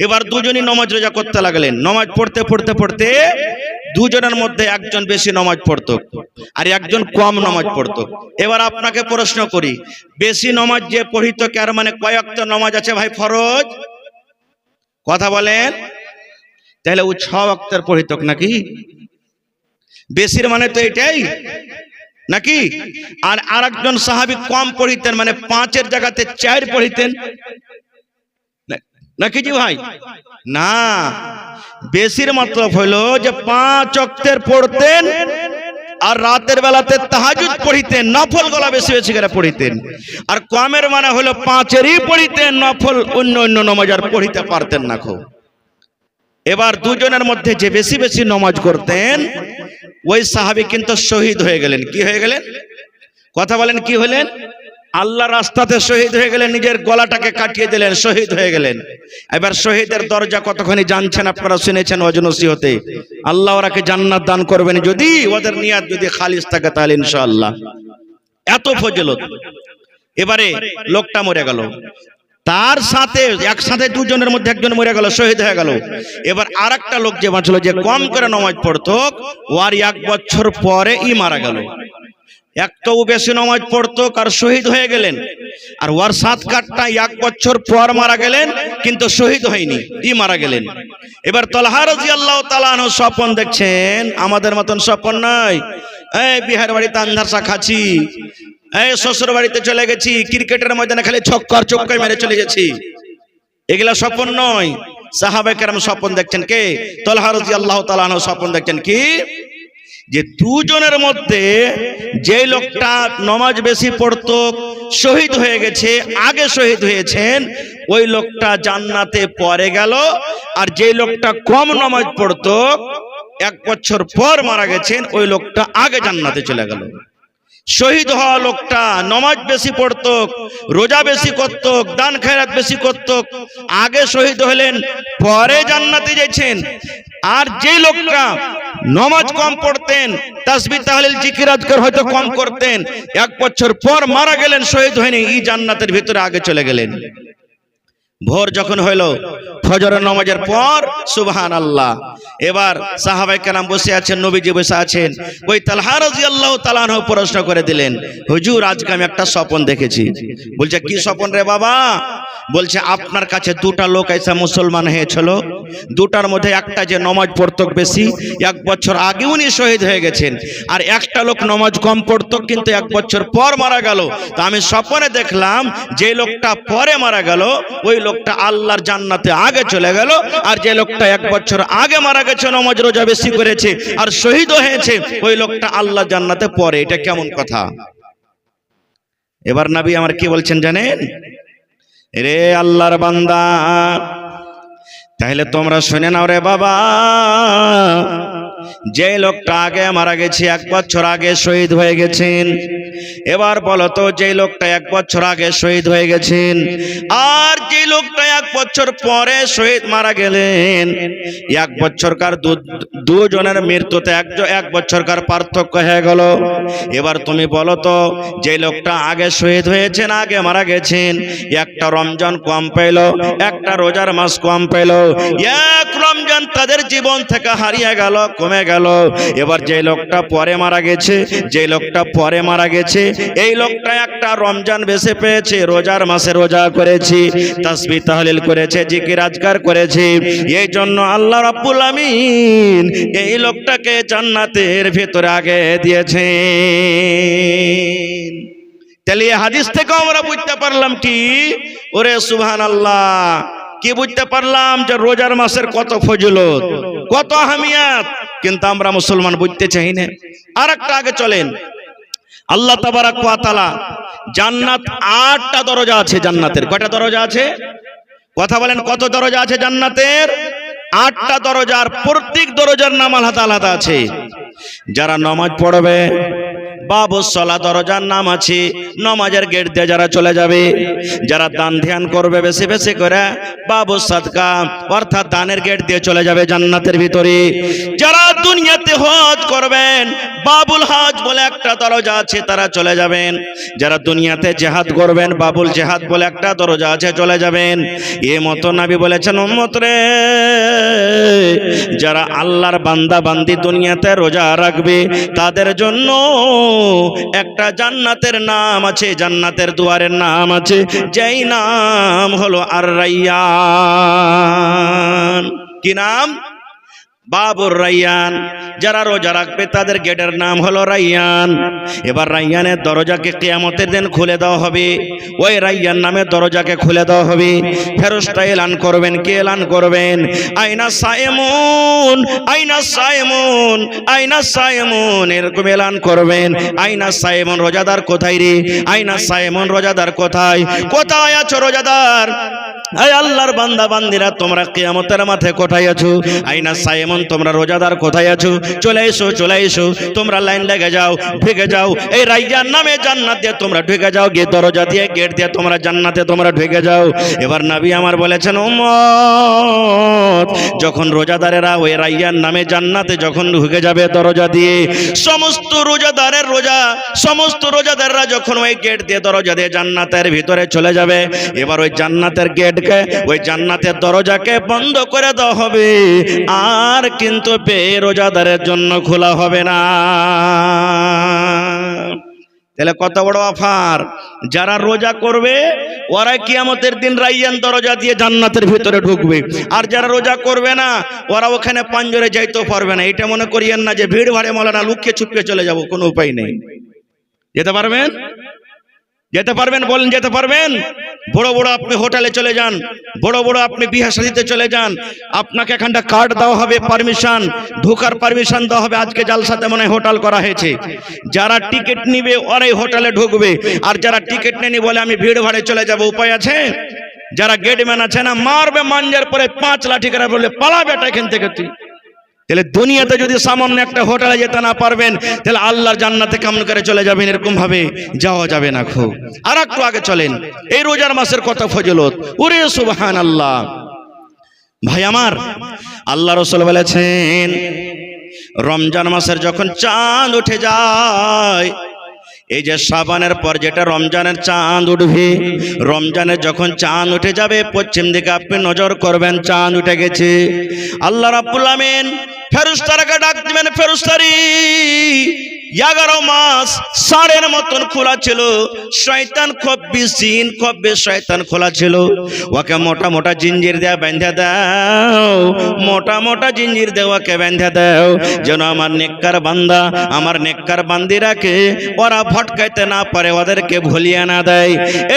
S1: এবার 2 জনই নামাজ রোজা করতে লাগলেন। নামাজ পড়তে 2 জনের মধ্যে একজন বেশি নামাজ পড়তো আর একজন কম নামাজ পড়তো। এবার আপনাকে প্রশ্ন করি, বেশি নামাজ যে পড়িত কার মানে কয় ওয়াক্ত নামাজ আছে ভাই ফরজ? কথা বলেন। তাহলে ও 6 ওয়াক্তের পড়িত নাকি? বেশির মানে তো এটাই নাকি? আর আরেকজন সাহাবী কম পড়িতেন, মানে 5-এর জায়গাতে 4 পড়িতেন নাকি জি ভাই? না, বেশির মতলব হলো যে 5 ওয়াক্তের পড়তেন আর রাতের বেলাতে তাহাজ্জুদ পড়িতেন, নফল গলা বেশি বেশি করে পড়িতেন। আর কমের মানে হলো 5-এরই পড়িতেন, নফল অন্য নামাজ আর পড়িতে পারতেন না। খুব এবার দুজনের মধ্যে যে বেশি বেশি নামাজ করতেন ওই সাহাবী কিন্তু শহীদ হয়ে গেলেন। কি হয়ে গেলেন? কথা বলেন, কি হলেন? আল্লাহর রাস্তাতে শহীদ হয়ে গেলেন, নিজের গলাটাকে কাটিয়ে দিলেন, শহীদ হয়ে গেলেন। এবার শহীদের দরজা কতখানি জানছেন আপনারা, শুনেছেন ওয়াজ নসিহতে। আল্লাহ ওরাকে জান্নাত দান করবেন যদি ওদের নিয়াত যদি খালিস থাকে, তাহলে ইনশাআল্লাহ। এত ফজিলত। এবারে লোকটা মরে গেল, তার সাথে একসাথে দুজনের মধ্যে একজন মরে গেল, শহীদ হয়ে গেল। এবার আরেকটা লোক যে বাঁচলো, যে কম করে নামাজ পড়তো, ওর 1 বছর পরে মারা গেল। একটাও বেশি নামাজ পড়তো আর শহীদ হয়ে গেলেন। আর ওর 7 কাঠটা 1 বছর পর মারা গেলেন, কিন্তু শহীদ হয়নি, মারা গেলেন। এবার তালহা রাদিয়াল্লাহু তাআলা আনহু স্বপ্ন দেখছেন, আমাদের মতন স্বপ্ন নয়। এই বিহার বাড়িতে আন্ধারসা খাচ্ছি, এই শ্বশুর বাড়িতে চলে গেছি, ক্রিকেটের ময়দানে খালি ছক্কার চক্কায় মেরে চলে গেছি, এগুলা স্বপ্ন নয়। সাহাবায়ে কেরাম স্বপ্ন দেখছেন। কে? তালহা রাদিয়াল্লাহু তাআলা আনহু স্বপ্ন দেখছেন কি, যে দুজনের মধ্যে যে লোকটা নামাজ বেশি পড়তো শহীদ হয়ে গেছে, আগে শহীদ হয়েছেন, ওই লোকটা জান্নাতে পরে গেল। আর যে লোকটা কম নামাজ পড়তো 1 বছর পর মারা গেছেন, ওই লোকটা আগে জান্নাতে চলে গেল। শহীদ হওয়া লোকটা নামাজ বেশি পড়তো, রোজা বেশি করত, দান খয়রাত বেশি করত, আগে শহীদ হলেন, পরে জান্নাতে যাচ্ছেন। আর যে লোকটা নামাজ কম পড়তেন, তাসবিহ তাহলিল জিকির আজকার হয়তো কম করতেন, 1 বছর পর মারা গেলেন, শহীদ হয়নি, জান্নাতের ভিতরে আগে চলে গেলেন। ভোর যখন হইল, ফজরের নামাজের পর, সুবহানাল্লাহ, এবার সাহাবায়ে কেরাম বসে আছেন, নবীজি বসে আছেন। ওই তালহা রাদিয়াল্লাহু তাআলা আনহু প্রশ্ন করে দিলেন, হুজুর আজকে আমি একটা স্বপ্ন দেখেছি। বলছে কি স্বপ্ন রে বাবা? বলছে আপনার কাছে 2টা লোক এসে মুসলমান হয়েছিল, 2টার মধ্যে একটা যে নামাজ পড়তো বেশি, 1 বছর আগে উনি শহীদ হয়ে গেছেন। আর একটা লোক নামাজ কম পড়তো, কিন্তু 1 বছর পর মারা গেল। তো আমি স্বপ্নে দেখলাম যে লোকটা পরে মারা গেল, ওই লোকটা আল্লাহর জান্নাতে আগে চলে গেল। আর যে লোকটা 1 বছর আগে মারা গেছে, নামাজ রোজা বেশি করেছে আর শহীদ হয়েছে, ওই লোকটা আল্লাহ জান্নাতে পরে। এটা কেমন কথা? এবার নবী আমার কি বলছেন জানেন? রে আল্লাহর বান্দা, তাহলে তোমরা শুনে নাও রে বাবা, যে লোকটা আগে মারা গেছে, 1 বছর আগে শহীদ হয়ে গেছেন। এবার বলো তো, যে লোকটা 1 বছর আগে শহীদ হয়ে গেছেন আর যে লোকটা 1 বছর পরে শহীদ মারা গেলেন, 1 বছরকার দুজনের মৃত্যুতে 1 বছরকার পার্থক্য হয়ে গেল। এবার তুমি বলো তো, যে লোকটা আগে শহীদ হয়েছেন, আগে মারা গেছেন, একটা রমজান কম পেল, একটা রোজার মাস কম পেল, 1 রমজান তাদের জীবন থেকে হারিয়ে গেল, কমে গেল। এবার যে লোকটা পরে মারা গেছে, যে লোকটা পরে মারা গেছে, এই লোকটা একটা রমজান বেশি পেয়েছে, রোজার মাসে রোজা করেছে, তাসবিহ তাহলিল করেছে, জিকির আজকার করেছে, এই জন্য আল্লাহ রাব্বুল আমিন এই লোকটাকে জান্নাতের ভিতরে আগে দিয়েছেন। তাহলে এই হাদিস থেকে আমরা বুঝতে পারলাম কি, ওরে সুবহানাল্লাহ, কি বুঝতে পারলাম? যে রোজার মাসের কত ফজিলত, কত আহমিয়াত, কিন্তু আমরা মুসলমান বুঝতে চাই না। আর একটা আগে চলেন, আল্লাহ তাবারাক ওয়া তাআলা জান্নাত 8টা দরজা আছে জান্নাতের। কয়টা দরজা আছে? কথা বলেন, কত দরজা আছে জান্নাতের? 8টা দরজার, প্রত্যেক দরজার নাম আলাদা আলাদা আছে। যারা নামাজ পড়বে, বাবুস সালাত দরজার নাম আছে, নামাজের গেট দিয়ে যারা চলে যাবে। যারা দান ধ্যান করবে বেশি বেশি করে, বাবুস সাদকা অর্থাৎ দানের গেট দিয়ে চলে যাবে জান্নাতের ভিতরে। যারা দুনিয়াতে হজ করবেন, বাবুল হজ বলে একটা দরজা আছে, তারা চলে যাবেন। যারা দুনিয়াতে জিহাদ করবেন, বাবুল জিহাদ বলে একটা দরজা আছে, চলে যাবেন। এই মতো নবী বলেছেন, উম্মত রে, যারা আল্লাহর বান্দা বান্দি দুনিয়াতে রোজা রাখবে, তাদের জন্য একটা জান্নাতের নাম আছে, জান্নাতের দুয়ারের নাম আছে, যেই নাম হলো আর রায়্যান। কি নাম? বাবুর রায়্যান। যারা রোজা রাখবে তাদের গেটের নাম হলো রায়্যান। এবার রায়্যানের দরজাকে কিয়ামতের দিন খুলে দেওয়া হবে, ওই রায়্যান নামের দরজাকে খুলে দেওয়া হবে। ফেরেশতা এলান করবেন। কে এলান করবেন? আইনা সায়েমুন, আইনা সায়েমুন, আইনা সায়েমুন, এরকম এলান করবেন। আইনা সায়েমুন, রোজাদার কোথায় রে? আইনা সায়েমুন, রোজাদার কোথায়? কোথায় আছো রোজাদার? এই আল্লাহর বান্দা বান্দিরা, তোমরা কিয়ামতের মাঠে কোথায় আছো? আইনা সাইমন, তোমরা রোজাদার কোথায় আছো? চলে এসো, চলে এসো, তোমরা লাইন লেগে যাও, ঢুকে যাও। এই রাইয়ান নামে জান্নাত দিয়ে তোমরা ঢুকে যাও, গিয়ে দরজা দিয়ে গেট দিয়ে তোমরা জান্নাতে তোমরা ঢুকে যাও। এবার নবী আমার বলেছেন, উম্মত, যখন রোজাদারেরা ওই রাইয়ান নামে জান্নাতে যখন ঢুকে যাবে দরজা দিয়ে, সমস্ত রোজাদাররা যখন ওই গেট দিয়ে দরজা দিয়ে জান্নাতের ভিতরে চলে যাবে, এবার ওই জান্নাতের গেটকে, ওই জান্নাতের দরজাকে বন্ধ করে দেওয়া হবে, আর কিন্তু বেরোজাদারের জন্য খোলা হবে না। তাহলে কত বড় অফার! যারা রোজা করবে ওরা কিয়ামতের দিন রাইয়ান দরজা দিয়ে জান্নাতের ভিতরে ঢুকবে, আর যারা রোজা করবে না ওরা ওখানে পাঞ্জরে যাইতেও পারবে না। এটা মনে করিয়েন না যে ভিড় ভাড়ে মৌলানা লুকিয়ে চুপকে চলে যাব, কোনো উপায় নেই। যেতে পারবেন? যেতে পারবেন? বলেন যেতে পারবেন? বড় বড় আপনি হোটেলে চলে যান, বড় বড় আপনি বিয়ে শাদীতে চলে যান, আপনাকে এখানটা কার্ড দেওয়া হবে, পারমিশন, ঢোকার পারমিশন দেওয়া হবে। আজকে জালসাতে মনে হয় হোটেল করা হয়েছে, যারা টিকিট নিবে ওরাই হোটেলে ঢুকবে, আর যারা টিকিট নেনি বলে আমি ভিড় ভাড়ে চলে যাব, উপায় আছে? যারা গেটম্যান আছে না, মারবে মাঞ্জার পরে 5 লাঠি করে বললে পালা বেটা এখান থেকে তুই। তাহলে দুনিয়াতে যদি সামান্য একটা হোটেলে যেতে না পারবেন, তাহলে আল্লাহর জান্নাতে কেমন করে চলে যাবেন? এরকম ভাবে যাওয়া যাবে না। খুব আর একটু আগে চলেন, এই রোজার মাসের কত ফজিলত! ওরে সুবহানাল্লাহ! ভাই আমার, আল্লাহ রাসূল বলেছেন, রমজান মাসের যখন চাঁদ উঠে যায়, এই যে শাবানের পর যেটা রমজানের চাঁদ উঠবে, রমজানে যখন চাঁদ উঠে যাবে, পশ্চিম দিকে আপনি নজর করবেন, চাঁদ উঠে গেছে। আল্লাহ রাব্বুল আমিন ফেরেশতাকে ডাক দিবেন, ফেরেশতারি 11 মাস সারের মতন খোলা ছিল, শয়তান খুব বিসিন, খুব শয়তান খোলা ছিল, ওকে মোটা মোটা জিঞ্জির দেয়া বেঁধে দাও, মোটা মোটা জিঞ্জির দেওয়াকে বেঁধে দাও, যেন আমার নেককার বান্দা, আমার নেককার বান্দিরাকে ওরা ভটকাইতে না পারে, ওদেরকে ভুলিয়ে না দেয়।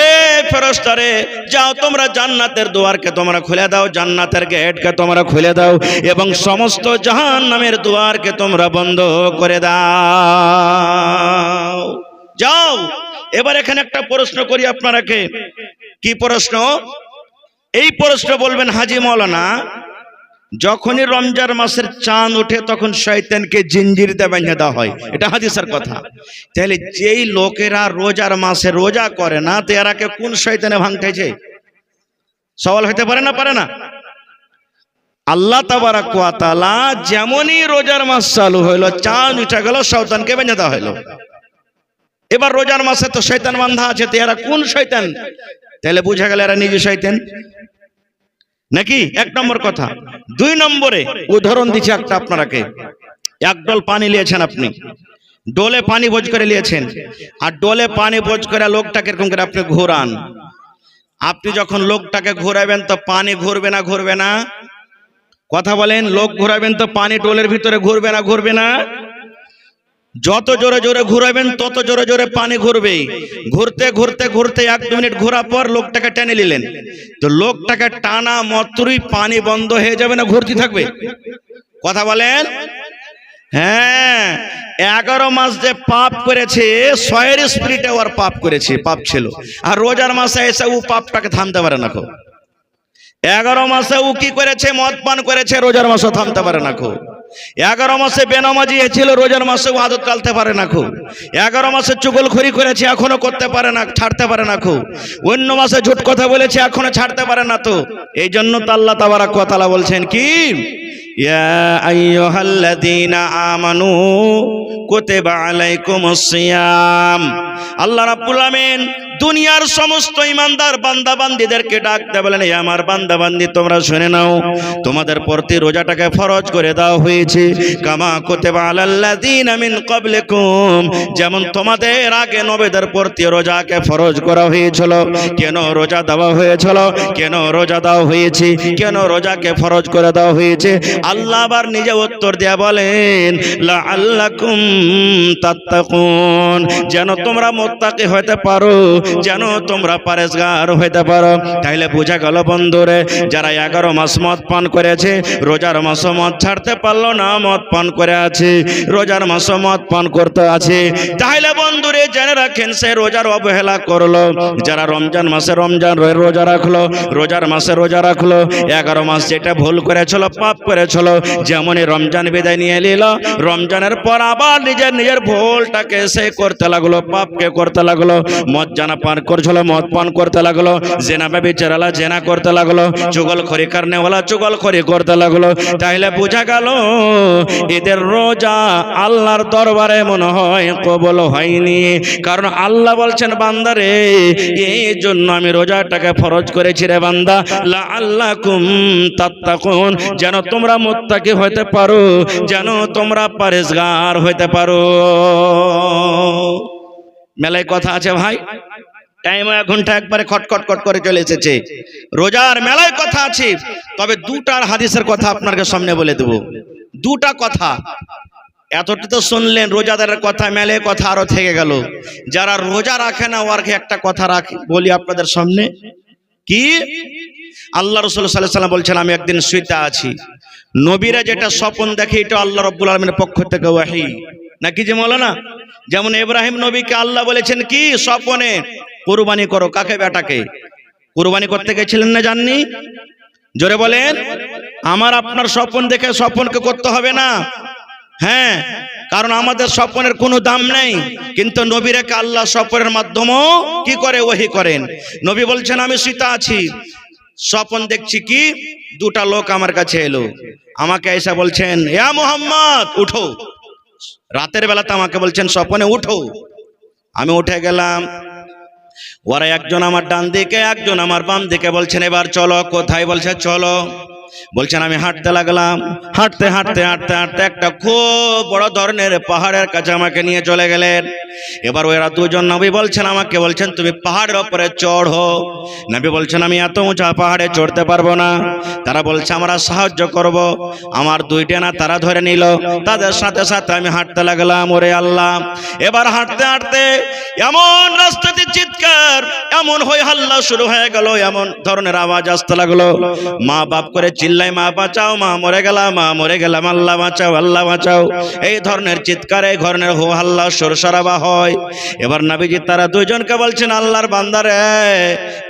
S1: এ ফেরেশতারে, যাও তোমরা জান্নাতের দুয়ারকে তোমরা খুলে দাও, জান্নাতের গেটকে তোমরা খুলে দাও, এবং সমস্ত জাহান্নামের দুয়ারকে তোমরা বন্ধ করে দাও। যাও। এবার এখানে একটা প্রশ্ন করি আপনারাকে। কি প্রশ্ন? এই প্রশ্ন বলবেন, হাজী মাওলানা, যখনই রমজান মাসের চাঁদ ওঠে তখন শয়তানকে জিঞ্জির দিয়ে বেঁধে দেওয়া হয়, এটা হাদিসের কথা। তাহলে যেই লোকেরা রোজার মাসে রোজা করে না, তো এরাকে কোন শয়তানে ভাঙতেছে? সওয়াল হতে পারে না? পারে না? আল্লাহ তাবারাক ওয়া তাআলা যেমনই রোজার মাস চালু হইলো, চাঁদ উঠে গেল, শয়তানকে বেঁধে দেওয়া হইলো। এবার রোজার মাসে তো শয়তান বাঁধা আছে, তো এরা কোন শয়তান? তাহলে বুঝা গেল এরা নিজে শয়তান নাকি? 1 নম্বর কথা। 2 নম্বরে উদাহরণ দিচ্ছি একটা আপনারাকে। এক ডোল পানি নিয়েছেন আপনি, ডোলে পানি বোঝ করে নিয়েছেন, আর ডোলে পানি বোঝ করে লোকটাকে এরকম করে আপনি ঘোরান। আপনি যখন লোকটাকে ঘোরাবেন তো পানি ঘুরবে না? ঘুরবে না? কথা বলেন। লোক ঘোরাবেন তো পানি ডোলের ভিতরে ঘুরবে না? ঘুরবে না? যত জোরে জোরে ঘুরাবেন তত জোরে জোরে পানি ঘুরবে। ঘুরতে ঘুরতে ঘুরতে 1-2 মিনিট ঘোরা পর লোকটাকে টেনে নিলেন, তো লোকটাকে টানা মাত্রই পানি বন্ধ হয়ে যাবে না ঘুরতে থাকবে? কথা বলেন। হ্যাঁ, 11 মাস যে পাপ করেছে, 6 স্পিরিটে ওর পাপ করেছে, পাপ ছিল, আর রোজার মাসে এসে ও পাপটাকে থামতে পারে না। 11 মাসে ও কি করেছে? মদ পান করেছে, রোজার মাসে থামতে পারে না। 11 মাসে বেনামাজি ছিল, রোজার মাসে ও আদত কালতে পারে না। 11 মাসে চুগলখড়ি করেছে, এখনো করতে পারে না, ছাড়তে পারে না। অন্য মাসে ঝুট কথা বলেছে, এখনো ছাড়তে পারে না। তো এই জন্য তো আল্লাহ তাবারাক ওয়া তাআলা বলছেন কি, ইয়া আইয়ুহাল্লাযীনা আমানু কুতিবা আলাইকুমুস সিয়াম। আল্লাহ রাব্বুল আমিন দুনিয়ার সমস্ত ঈমানদার বান্দা বান্দীদেরকে ডাকতে বলেন, হে আমার বান্দা বান্দী, তোমরা শুনে নাও, তোমাদের প্রতি রোজাটাকে ফরজ করে দেওয়া হয়েছে, কামা কুতিবা আলাল্লাযীনা মিন ক্বাবলিকুম, যেমন তোমাদের আগে নবীদের প্রতি রোজাকে ফরজ করা হয়েছিল। কেন রোজা দেওয়া হয়েছিল? কেন রোজা দেওয়া হয়েছে? কেন রোজাকে ফরজ করে দেওয়া হয়েছে? আল্লাহ আবার নিজে উত্তর দেয়া বলেন, লাআল্লাকুম তাত্তাকুন, যেন তোমরা মুত্তাকি হতে পারো, যেন তোমরা পরেজগার হতে পারো। তাইলে বোঝা গেল বন্ধুরে, যারা 11 মাস মদ পান করেছে, রোজার মাসে মদ ছাড়তে পারলো না, মদ পান করে আছে, রোজার মাসে মদ পান করতে আছে, তাহলে বন্ধুরে জেনে রাখেন সে রোজার অবহেলা করলো। যারা রমজান মাসে রোজা রাখলো, রোজার মাসে রোজা রাখলো, 11 মাস যেটা ভুল করেছিল, পাপ করেছিল, যেমনই রমজান বিদায় নিয়ে নিল, রমজানের পর আবার নিজের ভুলটাকে সে করতে লাগলো, পাপকে করতে লাগলো। মদ জানা পান করছিল, মদ পান করতে লাগলো। জেনা ব্যভিচারওয়ালা জেনা করতে লাগলো। চুগলখড়ি করনেওয়ালা চুগলখড়ি করতে লাগলো। তাহলে বোঝা গেল এদের রোজা আল্লাহর দরবারে মনে হয় কবুল হয়নি। কারণ আল্লাহ বলছেন, বান্দারে এই জন্য আমি রোজাটাকে ফরজ করেছি রে বান্দা, লাআল্লাকুম তাত্তাকুন, যেন তোমরা মুত্তাকি হতে পারো, যেন তোমরা পরেজগার হতে পারো। মেলায় কথা আছে ভাই, টাইম 1 ঘন্টা একবারে খটখট করে চলে এসেছে। রোজার মেলায় কথা আছে, তবে দুটার হাদিসের কথা আপনাকে সামনে বলে দেব। দুটা কথা, এতটা তো শুনলেন রোজাদারের কথা, মেলায় কথা আরো থেকে গেল। যারা রোজা রাখে না ওরকে একটা কথা বলি আপনাদের সামনে। কি? আল্লাহ রাসূল সাল্লাল্লাহু আলাইহি ওয়াসাল্লাম বলছেন, আমি একদিন শুইতে আছি, নবীরা যেটা স্বপ্ন দেখে এটা আল্লাহ রাব্বুল আলামিনের পক্ষ থেকে ওহী, নাকি যে মাওলানা? যেমন ইব্রাহিম নবীকে আল্লাহ বলেছেন কি স্বপ্নে, কুরবানি করো। কাকে? বেটাকে। কুরবানি করতে গেছিলেন না, জাননি? জোরে বলেন। আমার আপনার স্বপ্ন দেখে স্বপ্নকে করতে হবে না। হ্যাঁ, কারণ আমাদের স্বপ্নের কোনো দাম নেই, কিন্তু নবীরাকে আল্লাহ স্বপ্নের মাধ্যমেও কি করে? ওহী করেন। নবী বলছেন, আমি শুইতে আছি, স্বপ্ন দেখছি কি দুটা লোক আমার কাছে এলো, আমাকে এসে বলছেন, ইয়া মুহাম্মদ উঠো। রাতের বেলাতে আমাকে বলছেন স্বপ্নে, উঠো। আমি উঠে গেলাম। ওরা একজন আমার ডান দিকে, একজন আমার বাম দিকে। বলছেন এবার চলো। কোথায়? বলছে চলো। বলছেন আমি হাঁটতে লাগলাম। হাঁটতে হাঁটতে হাঁটতে হাঁটতে একটা খুব বড় ধরনের পাহাড়ের কাছে আমাকে নিয়ে চলে গেলেন। এবার ওরা দুজন নবী বলছেন, আমাকে বলছেন তুমি পাহাড়ের উপরে চড়ো। নবী বলছেন আমি এত উঁচা পাহাড়ে চড়তে পারবো না। তারা বলছে আমরা সাহায্য করব। আমার দুইটা না তারা ধরে নিল, তাদের সাথে সাথে আমি হাঁটতে লাগলাম। ওরে আল্লাহ, এবার হাঁটতে হাঁটতে এমন রাস্তাতে চিৎকার, এমন হই হাল্লা শুরু হয়ে গেল, এমন ধরনের আওয়াজ আসতে লাগলো। মা বাপ করে চিল্লাই, মা বাঁচাও, মা মরে গেলাম, মা মরে গেলাম, আল্লাহ বাঁচাও, আল্লাহ বাঁচাও। এই ধরনের চিৎকার, এই ধরনের হো হাল্লা সরসরাবা হয়। এবার নবীজি তারা দুইজনকে বলছেন, আল্লাহর বান্দারে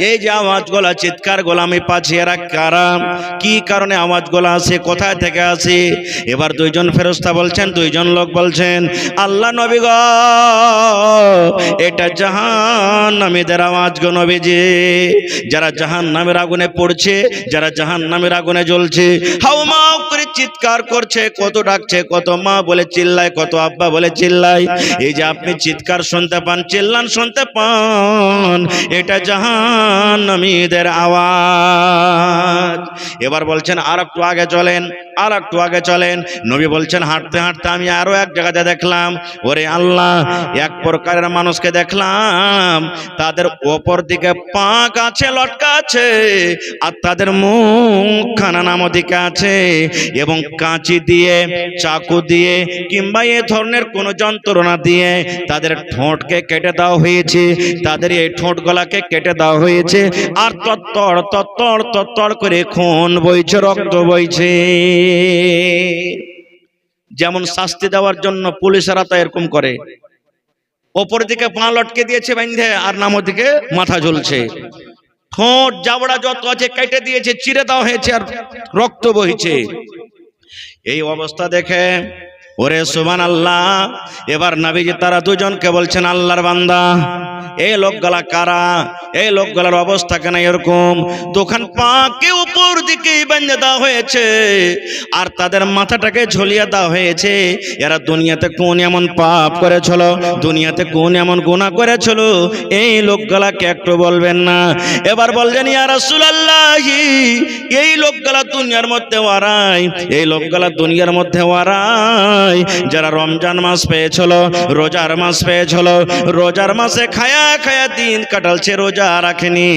S1: এই যে আওয়াজগুলা, চিৎকারগুলো আমি পাচ্ছি, এরা কারা? কি কারণে আওয়াজগুলো আসে? কোথায় থেকে আসে? এবার দুইজন ফেরেশতা বলছেন, দুইজন লোক বলছেন, আল্লাহ নবী গো, এটা জাহান্নামীদের আওয়াজ গো নবীজি। যারা জাহান্নামের আগুনে পড়ছে, যারা জাহান্নামের আগুনে জ্বলছে, হাউমাউ করে চিৎকার করছে, কত ডাকছে, কত মা বলে চিল্লায়, কত আব্বা বলে চিল্লায়। এই যে আপনি চিৎকার শুনতে পান, চিল্লান শুনতে পান, এটা জাহান্নামীদের আওয়াজ। এবার বলছেন আর একটু আগে চলেন, আর একটু আগে চলেন। নবী বলছেন হাঁটতে হাঁটতে আমি আরো এক জায়গাতে দেখলাম, ওরে আল্লাহ, এক প্রকারের মানুষকে দেখলাম, তাদের ওপর দিকে পা গাছে লটকা আছে, আর তাদের মুখখানা নামো দিকে আছে, এবং কাঁচি দিয়ে, চাকু দিয়ে, কিংবা এ ধরনের কোন যন্ত্রণা দিয়ে তাদের ঠোঁটকে কেটে দেওয়া হয়েছে, তাদের এই ঠোঁটগুলাকে কেটে দেওয়া হয়েছে, আর তত্তর তত্তর তত্তর করে খুন বইছে, রক্ত বইছে। যেমন শাস্তি দেওয়ার জন্য পুলিশেরা তো এরকম করে, ওপর দিকে পা লটকে দিয়েছে বাইন্ধে, আর নামো দিকে মাথা ঝুলছে, ঠোঁট জাবড়া যত আছে কেটে দিয়েছে, চিরে দেওয়া হয়েছে, আর রক্ত বইছে। এই অবস্থা দেখে ওরে সুবহানাল্লাহ। এবার নবীজি তারা দুজনকে বলছেন, আল্লাহর বান্দা এই লোকগুলা কারা? এই লোকগুলার অবস্থা কেন এরকম? দোকান পাকে উপর দিকে বেঁধে দেওয়া হয়েছে, আর তাদের মাথাটাকে ঝুলিয়ে দেওয়া হয়েছে। এরা দুনিয়াতে কোন এমন পাপ করেছিল, দুনিয়াতে কোন এমন গুনাহ করেছিল, এই লোকগুলাকে একটু বলবেন না? এবার বললেন, ইয়া রাসূলুল্লাহ, এই লোকগুলা দুনিয়ার মধ্যে ওয়ারাই, এই লোকগুলা দুনিয়ার মধ্যে ওয়ারাই যারা রমজান মাস পেয়েছিল, রোজার মাস পেয়েছিল, রোজার মাসে খায়া খায়া দিন কাটালছে, রোজা রাখেনি।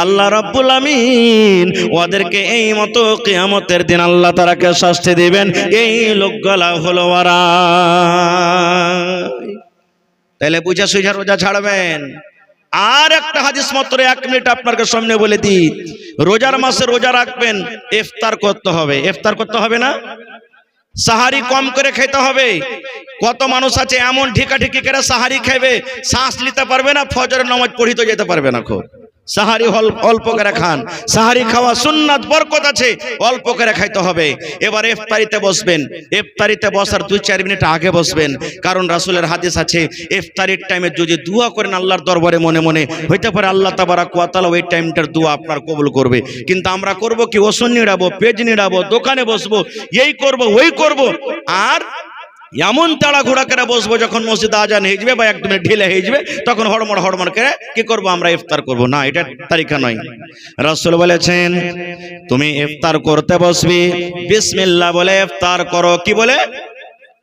S1: আল্লাহ রাব্বুল আমিন ওদেরকে এই মতো কিয়ামতের দিন আল্লাহ তাআলাকে শাস্তি দিবেন। এই লোকগুলা হলো ওরা। তাহলে বুঝা সুঝা রোজা ছাড়বেন। আর একটা হাদিস মাত্র 1 মিনিট আপনাদের সামনে বলে দিই, রোজার মাসে রোজা রাখবেন, ইফতার করতে হবে। ইফতার করতে হবে না? সাহারি কম করে খেতে হবে। কত মানুষ আছে এমন ঢিকাঢিকি করে সাহারি খাবে, শ্বাস নিতে পারবে না, ফজরের নামাজ পড়িতে যেতে পারবে না। খুব সাহারি অল্প করে খান। সাহারি খাওয়া সুন্নাত, বরকত আছে, অল্প করে খাইতে হবে। এবার ইফতারিতে বসবেন, ইফতারিতে বসার 2-4 মিনিট আগে বসবেন, কারণ রাসূলের হাদিস আছে ইফতারির টাইমে যদি দোয়া করেন আল্লাহর দরবারে মনে মনে, হইতে পারে আল্লাহ তাবারাক ওয়া তাআলা ওই টাইমটার দোয়া আপনার কবুল করবে। কিন্তু আমরা করব কি, ওষুধ নিড়াবো, পেজ নিড়াবো, দোকানে বসবো, এই করব ওই করব, আর এমন তাড়াঘোড়া করে বসবো যখন মসজিদ আজান হয়ে যাবে বা একদম ঢিলে হয়ে যাবে তখন হড়মড় করে কি করব, আমরা ইফতার করব না। এটা তরিকা নয়। রাসূল বলেছেন তুমি ইফতার করতে বসবি, বিসমিল্লাহ বলে ইফতার করো। কি বলে?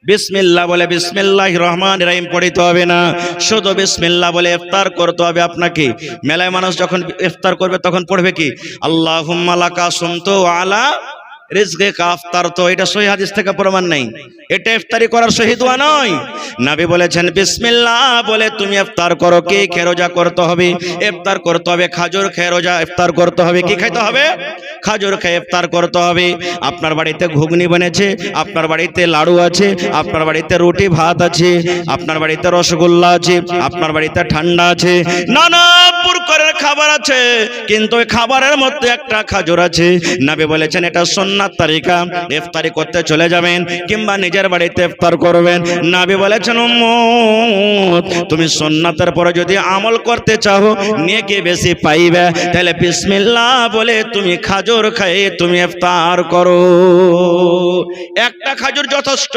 S1: বিসমিল্লাহ বলে, বিসমিল্লাহির রহমানির রহিম পড়িতে হবে না, শুধু বিসমিল্লাহ বলে ইফতার করতে হবে আপনাকে। মেলায় মানুষ যখন ইফতার করবে তখন পড়বে কি, আল্লাহুম্মা লাকা সুমতু ওয়া আলা রিজকিকা আফতারতু। এটা সহিহ হাদিস থেকে প্রমাণ নাই, এটা ইফতারি করার সহি দোয়া নয়। নবী বলেছেন বিসমিল্লাহ বলে তুমি ইফতার করো। কি খেয়ে রোজা করতে হবে? ইফতার করতে হবে খাজুর খেয়ে রোজা ইফতার করতে হবে। কি খাইতে হবে? খাজুর খেয়ে ইফতার করতে হবে। আপনার বাড়িতে ঘুগনি বনেছে, আপনার বাড়িতে লাড়ু আছে, আপনার বাড়িতে রুটি ভাত আছে, আপনার বাড়িতে রসগোল্লা আছে, আপনার বাড়িতে ঠান্ডা আছে, নানা প্রকারের খাবার আছে, কিন্তু ওই খাবারের মধ্যে একটা খাজুর আছে। নবী বলেছেন এটা সুন্নাত তরিকা। ইফতারি করতে চলে যাবেন কিংবা নিজের বাড়িতে ইফতার করবেন, নবী বলেছেন উম্মত তুমি সুন্নাতের পরে যদি আমল করতে চাও, নেকি বেশি পাইবে, তাহলে বিসমিল্লাহ বলে তুমি খাজুর খেয়ে তুমি ইফতার করো। একটা খাজুর যথেষ্ট,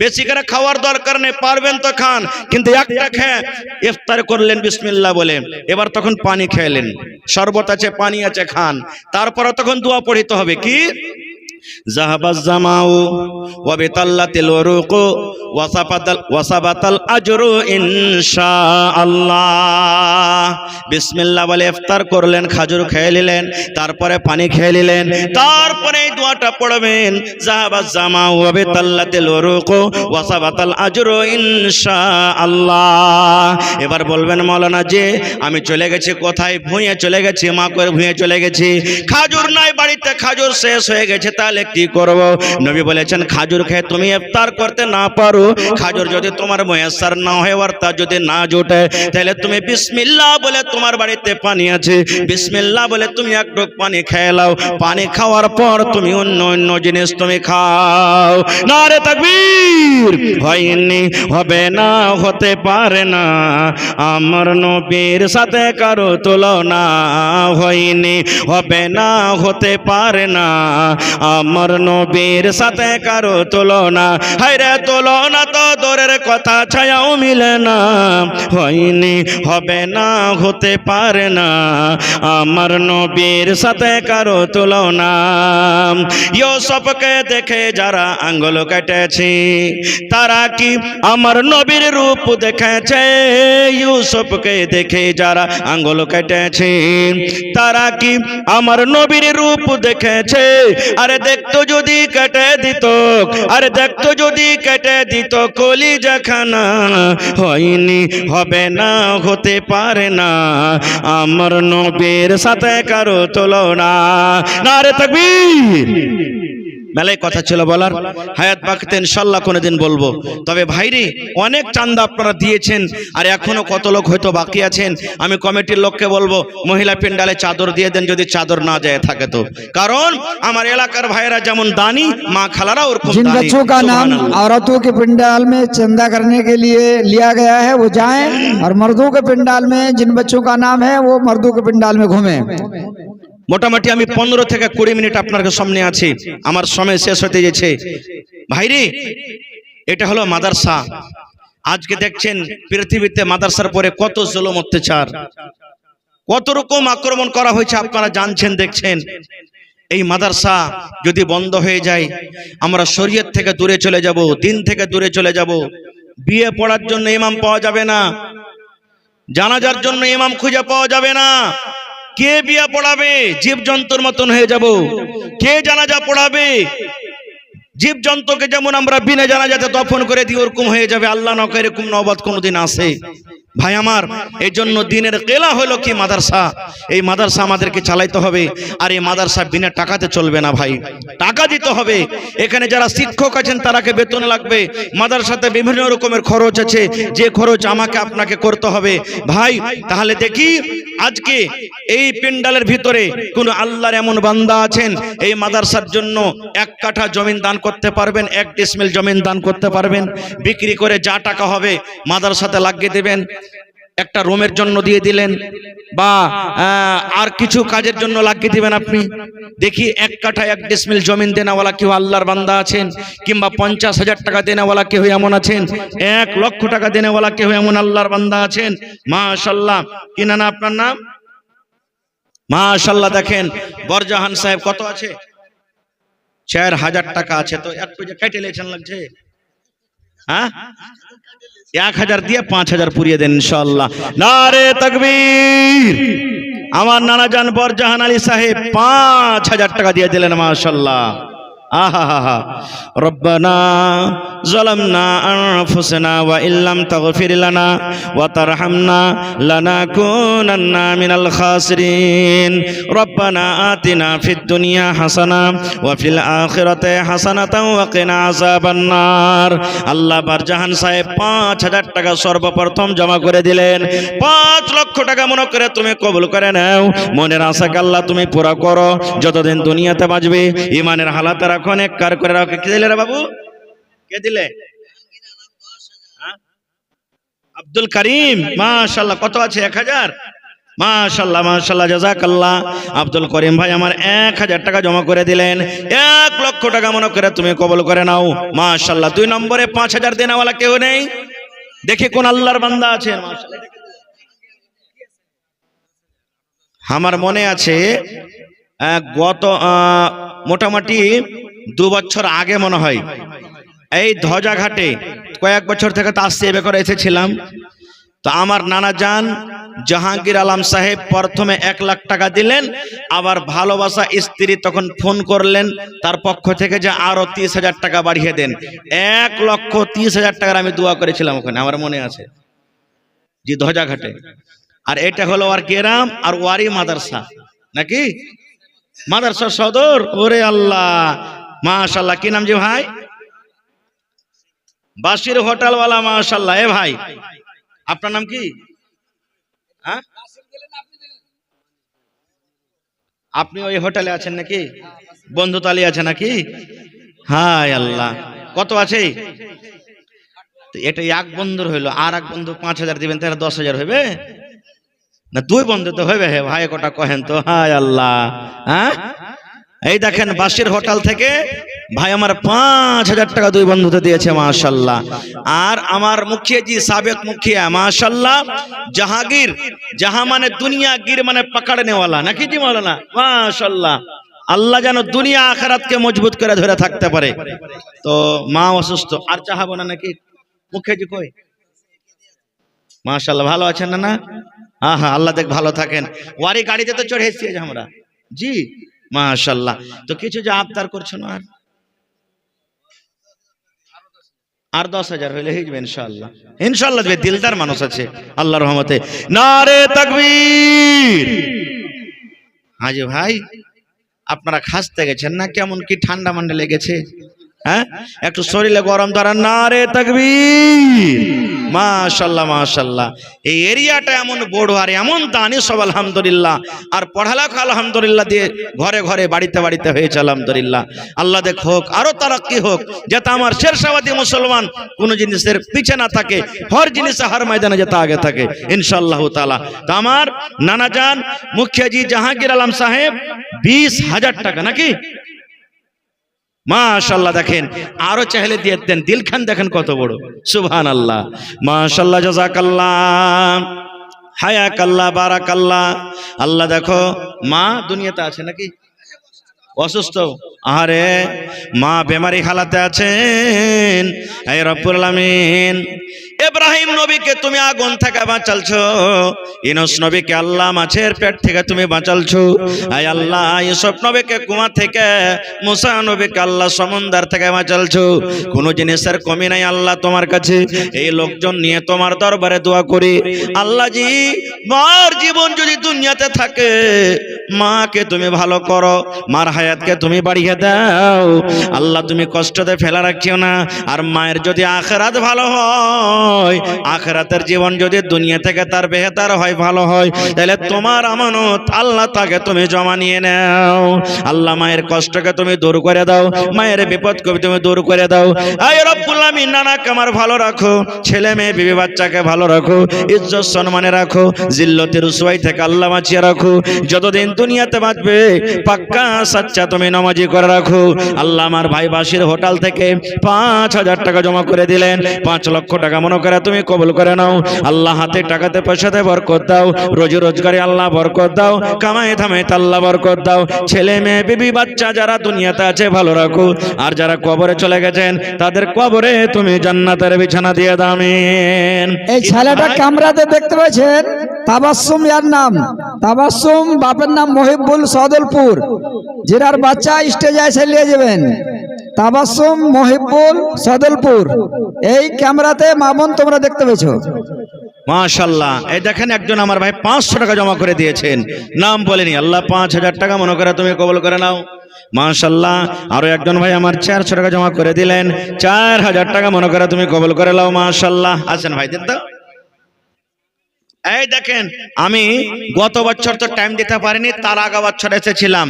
S1: বেশি করে খাওয়ার দরকার নেই, পারবেন তো খান, কিন্তু একটা খেয়ে ইফতার করলেন বিসমিল্লাহ বলে। এবার তখন পানি খেলেন, শরবত আছে, পানি আছে, খান। তারপরে তখন দোয়া পড়িতে হবে। কি? যাহাবাজ জামাউ ওয়া বিতাল্লাতিল উরুকু ওয়াসাবাতাল আজরু ইনশাআল্লাহ। বিসমিল্লাহ বলে ইফতার করলেন, খাজুর খেয়ে নিলেন, তারপরে পানি খেয়ে নিলেন, তারপরে এই দোয়াটা পড়বেন, যাহাবাজ জামাউ ওয়া বিতাল্লাতিল উরুকু ওয়াসাবাতাল আজরু ইনশাআল্লাহ। এবার বলবেন মাওলানা যে আমি চলে গেছি কোথায়, ভুঁয়ে চলে গেছি, মা করে ভুঁয়ে চলে গেছি, খাজুর নাই বাড়িতে, খাজুর শেষ হয়ে গেছে, তাহলে কি করব? নবী বলেছেন খাজুর খেয়ে তুমি ইফতার করতে না পারো, খাজুর যদি তোমার মুয়াসসার না হয়, অর্থাৎ যদি না জোটে, তাহলে তুমি বিসমিল্লাহ বলে, তোমার বাড়িতে পানি আছে, বিসমিল্লাহ বলে তুমি এক ঢোক পানি খেয়ে নাও। পানি খাওয়ার পর তুমি অন্য অন্য জিনিস তুমি খাও। নারে তাকবীর! হয়নি, হবে না, হতে পারে না, আমার নবীর সাথে কারো তুলনা। হয়নি, হবে না, হতে পারে না, আমার নবীর সাথে কারো তুলনা। হায়রে তুলনা তো দূরের কথা, ছায়াও মিলে না। হয়নি, হবে না, হতে পারে না, আমার নবীর সাথে কারো তুলনা। ইউসুফকে দেখে যারা আঙ্গুল কেটেছে, তারা কি আমার নবীর রূপ দেখেছে? ইউসুফকে দেখে যারা আঙ্গুল কেটেছে, তারা কি আমার নবীর রূপ দেখেছে? আরে দেখতো যদি কেটে দিত, আরে দেখতো যদি কেটে দিত কলিজাখানা। হয়নি, হবে না, হতে পারে না, আমার নবীর সাথে কারো তুলনা। নারে তাকবীর! মেলায় কথা ছিল বলার, হায়াত বাকিতে ইনশাআল্লাহ কোনোদিন বলবো। তবে ভাইরে অনেক চাঁদা আপনারা দিয়েছেন, আর এখনো কত লোক হয়তো বাকি আছেন। আমি কমিটির লোককে বলবো মহিলা পেন্ডালে চাদর দিয়ে দেন, যদি চাদর না যায় থাকে তো, কারণ আমার এলাকার ভাইয়েরা যেমন দানি, মা খালারা ওরকম
S2: जिन
S1: दानी।
S2: बच्चों का नाम औरतों के पंडाल में चंदा करने के लिए लिया गया है वो जाएं, और मर्दों के पंडाल में जिन बच्चों का नाम है वो मर्दों के पंडाल में घूमें।
S1: মোটামুটি আমি 15 থেকে 20 মিনিট আপনার সামনে আছি, আমার সময় শেষ হতে যাচ্ছে। ভাইরে এটা হলো মাদ্রাসা। আজকে দেখছেন পৃথিবীতে মাদ্রাসার পরে কত জুলুম অত্যাচার, কত রকম আক্রমণ করা হয়েছে, আপনারা জানছেন, দেখছেন। এই মাদ্রাসা যদি বন্ধ হয়ে যায়, আমরা শরীয়ত থেকে দূরে চলে যাব, দিন থেকে দূরে চলে যাব। বিয়ে পড়ার জন্য ইমাম পাওয়া যাবে না, জানাজার জন্য ইমাম খুঁজে পাওয়া যাবে না। কে বিয়ে পড়াবে? জীবজন্তুর মতন হয়ে যাব। কে জানাজা পড়াবে? জীবজন্তুকে যেমন আমরা বিনা জানাজাতে দফন করে দিই, ওরকম হয়ে যাবে। আল্লাহ না করে এরকম নওবত কোনোদিন আসে। ভাই আমার, এই জন্য দিনের কেলা হলো কি মাদ্রাসা। এই মাদ্রাসা আমাদেরকে চালাইতে হবে, আর এই মাদ্রাসা বিনা টাকাতে চলবে না ভাই, টাকা দিতে হবে। এখানে যারা শিক্ষক আছেন তারাকে বেতন লাগবে, মাদ্রাসাতে বিভিন্ন রকমের খরচ আছে, যে খরচ আমাকে আপনাকে করতে হবে ভাই। তাহলে দেখি আজকে এই প্যান্ডালের ভিতরে কোন আল্লাহর এমন বান্দা আছেন এই মাদ্রাসার জন্য 1 কাঠা জমিন দান করতে পারবেন, 1 ডিসমিল জমিন দান করতে পারবেন, বিক্রি করে যা টাকা হবে মাদ্রাসাতে লাগিয়ে দেবেন, একটা রুমের জন্য দিয়ে দিলেন, বা আর কিছু কাজের জন্য লাগিয়ে দিবেন আপনি। দেখি 1 কাঠা 1 ডিসমিল জমিন দেনাওয়ালা কেউ আল্লাহর বান্দা আছেন, কিংবা 50,000 টাকা দেনাওয়ালা কেউ এমন আছেন, 1 লক্ষ টাকা দেনাওয়ালা কেউ এমন আল্লাহর বান্দা আছেন। মাশাআল্লাহ, কি না আপনার নাম? মাশাআল্লাহ, দেখেন বরজাহান সাহেব কত আছে? 4000 টাকা আছে। তো একটু যে কেটে লেছেন লাগছে, হ্যাঁ 1000 দিয়ে 5000 পুরিয়ে দেন ইনশাআল্লাহ। নারে তাকবীর। আমার নানা জান বরজাহান আলী সাহেব 5000 টাকা দিয়ে দিলেন, মাশাআল্লাহ। আহা রব্বানা যালামনা আনফুসানা ওয়া ইল্লাম তাগফির লানা ওয়া তারহামনা লানাকুনান্না মিনাল খাসিরিন। রব্বানা আতিনা ফিদ দুনিয়া হাসানা ওয়া ফিল আখিরাতি হাসানাতাও ওয়া কিনা আযাবান নার। আল্লাহ বরজাহান সাহেব 5000 টাকা সর্বপ্রথম জমা করে দিলেন। 5 লক্ষ টাকা মনে করে তুমি কবুল করে নাও। মনের আশাকে আল্লাহ তুমি পুরা করো, যতদিন দুনিয়াতে বাঁচবে ঈমানের হালাত রাখো, নেককার করে রাখো। কে দিলে রে বাবু? কে দিলে? আব্দুল করিম, মাশাআল্লাহ। কত আছে? 1000। মাশাআল্লাহ মাশাআল্লাহ, জাযাকাল্লাহ। আব্দুল করিম ভাই আমার 1000 টাকা জমা করে দিলেন। 1 লক্ষ টাকা মনে করে তুমি কবুল করে নাও, মাশাআল্লাহ। 2 নম্বরে 5000 দেনাওয়ালা কেউ নেই? দেখি কোন আল্লাহর বান্দা আছেন। মাশাআল্লাহ, আমার মনে আছে গত মোটামুটি 2 বছর আগে মনে হয় এই ধ্বজাঘাটে, কয়েক বছর থেকে তো আসছে, এবার করে এসেছিলাম। তো আমার নানা জান জাহাঙ্গীর আলম সাহেব প্রথমে 1 লাখ টাকা দিলেন, আবার ভালোবাসা স্ত্রী তখন ফোন করলেন তার পক্ষ থেকে যে আরো 30,000 টাকা বাড়িয়ে দেন। 1,30,000 টাকার আমি দোয়া করেছিলাম ওখানে, আমার মনে আছে জি, ধ্বজাঘাটে। আর এটা হলো আর গ্রাম, আর ওয়ারি মাদ্রাসা নাকি, মাদ্রাসা সদর। ওরে আল্লাহ, মাশাআল্লাহ। কি নাম জি ভাই? বাসির হোটেলওয়ালা, মাশাআল্লাহ। এ ভাই আপনার নাম কি? হ্যাঁ, আপনি ওই হোটেলে আছেন নাকি? বন্ধুতালি আছে নাকি? হায় আল্লাহ, কত আছে? এটা 1 বন্ধুর হইলো, আর 1 বন্ধু 5000 দিবেন, তাহলে 10,000 হবে না? 2 বন্ধু তো হবে। হে ভাই কটা কহেন তো। হায় আল্লাহ। হ্যাঁ, এই দেখেন বাসির হোটেল থেকে ভাই আমার 5000 টাকা 2 বন্ধুতে দিয়েছে, মাশাআল্লাহ। আর আমার মুখিয়াজি, সাবেক মুখিয়া, মাশাআল্লাহ, জাহাঙ্গীর, জাহা মানে দুনিয়া, গির মানে পকড়নে वाला নাকি জি মাওলানা, মাশাআল্লাহ। আল্লাহ যেন দুনিয়া আখিরাতকে মজবুত করে ধরে থাকতে পারে। তো মা অসুস্থ, আর চাহাবো না নাকি? মুখিয়াজি কই? মাশাআল্লাহ, ভালো আছেন না? হ্যাঁ, আল্লাহ দেখ ভালো থাকেন। ওয়ারি গাড়িতে তো চড়ে এসেছি আমরা জি, মাশাআল্লাহ। তো কিছু যে আবদার করছো না, আর 10,000 হইলে হয়ে যাবে ইনশাআল্লাহ। ইনশাআল্লাহ দেবে, দিলদার মানুষ আছে আল্লাহর রহমতে। নারে তাকবীর। হাজি ভাই আপনারা খাসতে গেছেন না? কেমন কি ঠান্ডা মান্ডা লেগেছে? হ্যাঁ, একটু শরীরে গরম ধরান। নারে তাকবীর। মাশাআল্লাহ মাশাআল্লাহ। এই এরিয়াটা এমন বড় আর এমন দানি সব আলহামদুলিল্লাহ। আর পড়ালেখা আলহামদুলিল্লাহ দিয়ে ঘরে ঘরে বাড়িতে বাড়িতে হয়েছে আলহামদুলিল্লাহ। আল্লাহ দেখ হোক, আরো তারাক্কি হোক, যাতে আমার শেরশাবাদী মুসলমান কোন জিনিসের পিছে না থাকে, হর জিনিসে হর ময়দানে যাতে আগে থাকে ইনশাআল্লাহ তাআলা। তো আমার নানা জান মুখিয়াজি জাহাঙ্গীর আলম সাহেব 20,000 টাকা নাকি, মাশাআল্লাহ। দেখেন আরো চাইলে দিয়ে দেন। দিলখান দেখেন কত বড়, সুবহানাল্লাহ, মাশাআল্লাহ, জাযাকাল্লাহ, হায়াকাল্লাহ, বারাকাল্লাহ। আল্লাহ দেখো মা দুনিয়াতে আছে নাকি? অসুস্থ? আরে মা বেমারি হালাতে আছেন। এই রব্বুল আলামিন ইব্রাহিম নবীকে তুমি আগুন থেকে বাঁচালছো, ইউনূস নবীকে আল্লাহ মাছের পেট থেকে তুমি বাঁচালছো, আয় আল্লাহ ইউসুফ নবীকে কুয়া থেকে, মুসা নবীকে আল্লাহ সমুদ্র থেকে বাঁচালছো। কোনো জিনিসের কমি নাই আল্লাহ তোমার কাছে। এই লোকজন নিয়ে তোমার দরবারে দোয়া করি আল্লাহ জি, মার জীবন যদি দুনিয়াতে থাকে মাকে তুমি ভালো করো, মার হায়াতকে তুমি বাড়িয়ে দাও আল্লাহ, তুমি কষ্টতে ফেলা রাখিও না। আর মায়ের যদি আখিরাত ভালো হয়, আখিরাতের জীবন যদি দুনিয়া থেকে তার বেহতার হয়, ভালো হয়, তাহলে তোমার আমানত আল্লাহ তাকে তুমি জমা নিয়ে নাও। আল্লাহ মায়ের কষ্টকে তুমি দূর করে দাও, মায়ের বিপদকে তুমি দূর করে দাও। আয় রব্বুল আমিন, নানাকে আমার ভালো রাখো, ছেলে মেয়ে বিবি বাচ্চাকে ভালো রাখো, ইজ্জত সম্মানে রাখো, জিল্লতের রুসওয়াই থেকে আল্লাহ বাঁচিয়ে রাখো। যতদিন দুনিয়াতে বাঁচবে পাক্কা সাচ্চা তুমি নামাজি করে রাখো। আল্লাহ আমার ভাই বাসির হোটেল থেকে 5,000 টাকা জমা করে দিলেন, 5 লক্ষ টাকা মনে করে তুমি কবুল করে নাও। আল্লাহ হাতে টাকাতে পয়সাতে বরকত দাও, রোজি রোজগারে আল্লাহ বরকত দাও, কামাই ধামাইতে আল্লাহ বরকত দাও। ছেলে মেয়ে বিবি বাচ্চা যারা দুনিয়াতে আছে ভালো রাখো, আর যারা কবরে চলে গেছেন তাদের কবরে তুমি জান্নাতের বিছানা দিয়ে দাও। আমিন।
S2: এই ছেলেটা কামরাতে দেখতে পাচ্ছেন, তাবাসসুম এর নাম। তাবাসসুম বাপের নাম মহিবুল সদলপুর, যেটার বাচ্চা স্টেজে এসে নিয়ে যাবেন। তাবাসসুম মহিবুল সদলপুর, এই ক্যামেরাতে মামুন তোমরা দেখতে পেয়েছো।
S1: মাশাআল্লাহ, এই দেখেন একজন আমার ভাই 500 টাকা জমা করে দিয়েছেন, নাম বলেনি। আল্লাহ 5,000 টাকা মনে করে তুমি কবুল করে নাও। মাশাআল্লাহ, আরো একজন ভাই আমার 400 টাকা জমা করে দিলেন, 4,000 টাকা মনে করে তুমি কবুল করে নাও। মাশাআল্লাহ, আছেন ভাই দিন তো। এই দেখেন, আমি গত বছর তো টাইম দিতে পারিনি, তার আগা বছর এসেছিলাম।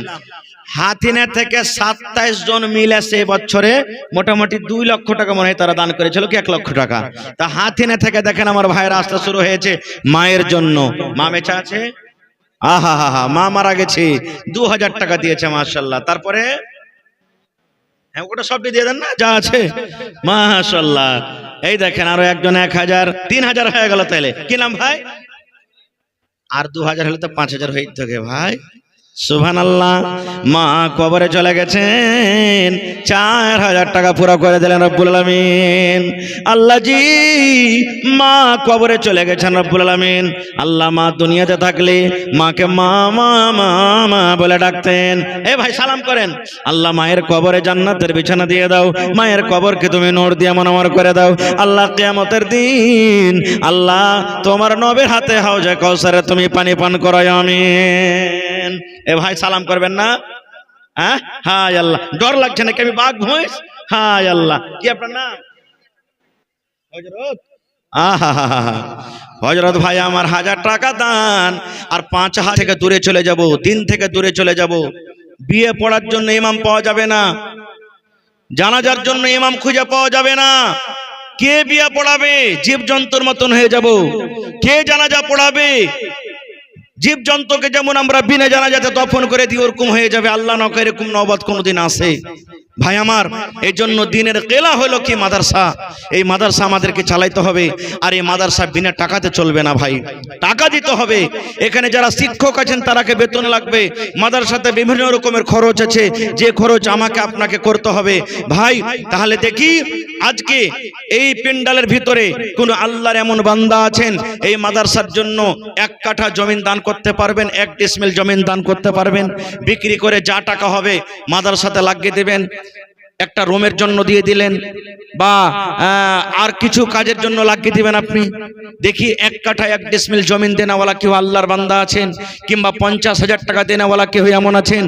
S1: হাতিনে থেকে 27 জন মিলে সে বছরে মোটামুটি 2 লক্ষ টাকা মনে হয় তারা দান করেছিল, কি 1 লক্ষ টাকা। তা হাতিনে থেকে দেখেন আমার ভাইয়ের আসতে শুরু হয়েছে মায়ের জন্য। মা বেঁচে আছে, আহা হা হা, মা মারা গেছে, 2,000 টাকা দিয়েছে। মাশাআল্লাহ, তারপরে ওটা সব দিয়ে দেন না যা আছে। মাশাআল্লাহ, এই দেখেন আরো একজন 1,000, 3,000 হয়ে গেল। তাইলে কি নাম ভাই? আর 2,000 হলে তো 5,000 হয়ে থাকে ভাই। সুবহানাল্লাহ, মা কবরে চলে গেছেন, 4,000 টাকা পুরো করে দিলেন রব্বুল আলামিন। আল্লাহ জি, মা কবরে চলে গেছেন রব্বুল আলামিন। আল্লাহ মা দুনিয়াতে থাকলে মাকে মা মা মা মা বলে ডাকতেন। এ ভাই সালাম করেন। আল্লাহ মায়ের কবরে জান্নাতের বিছানা দিয়ে দাও, মায়ের কবরকে তুমি নূর দিয়ে মনোমর করে দাও। আল্লাহ কিয়ামতের দিন আল্লাহ তোমার নবীর হাতে হাউজে কাউসারে তুমি পানি পান করায়। আমিন। এ ভাই সালাম করবেন না? হ্যাঁ, হায় আল্লাহ, ডর লাগছে নাকি আমি বাঘ ভৈঁস? হায় আল্লাহ, কি আপনার নাম? হযরত। আহা হা হা, হযরত ভাই আমার 1000 টাকা দান, আর 5,000 থেকে দূরে চলে যাব, দিন থেকে দূরে চলে যাব। বিয়ে পড়ার জন্য ইমাম পাওয়া যাবে না, জানাজার জন্য ইমাম খুঁজে পাওয়া যাবে না। কে বিয়ে পড়াবে? জীবজন্তুর মতন হয়ে যাব। কে জানাজা পড়াবে? জীবজন্তুকে যেমন আমরা বিনা জানাজাতে দফন করে দিই, ওরকম হয়ে যাবে। আল্লাহ না করে এরকম নওবত কোনোদিন আসে ভাই আমার। এই জন্য দিনের কেলা হলো কি মাদ্রাসা। এই মাদ্রাসা আমাদেরকে চালাইতে হবে, আর এই মাদ্রাসা বিনা টাকাতে চলবে না ভাই, টাকা দিতে হবে। এখানে যারা শিক্ষক আছেন তারাকে বেতন লাগবে, মাদ্রাসাতে বিভিন্ন রকমের খরচ আছে, যে খরচ আমাকে আপনাকে করতে হবে ভাই। তাহলে দেখি আজকে এই প্যান্ডেলের ভিতরে কোন আল্লাহর এমন বান্দা আছেন এই মাদ্রাসার জন্য 1 কাঠা জমিন দান করতে পারবেন, 1 ডিসমিল জমিন দান করতে পারবেন, বিক্রি করে যা টাকা হবে মাদ্রাসাতে লাগিয়ে দেবেন। একটা রুমের জন্য দিয়ে দিলেন, বা আর কিছু কাজের জন্য লাগিয়ে দিবেন আপনি। দেখি 1 কাঠা 1 ডিসমিল জমিন দেনাওয়ালা কেউ আল্লাহর বান্দা আছেন, কিংবা 50,000 টাকা দেনাওয়ালা কেউ এমন আছেন,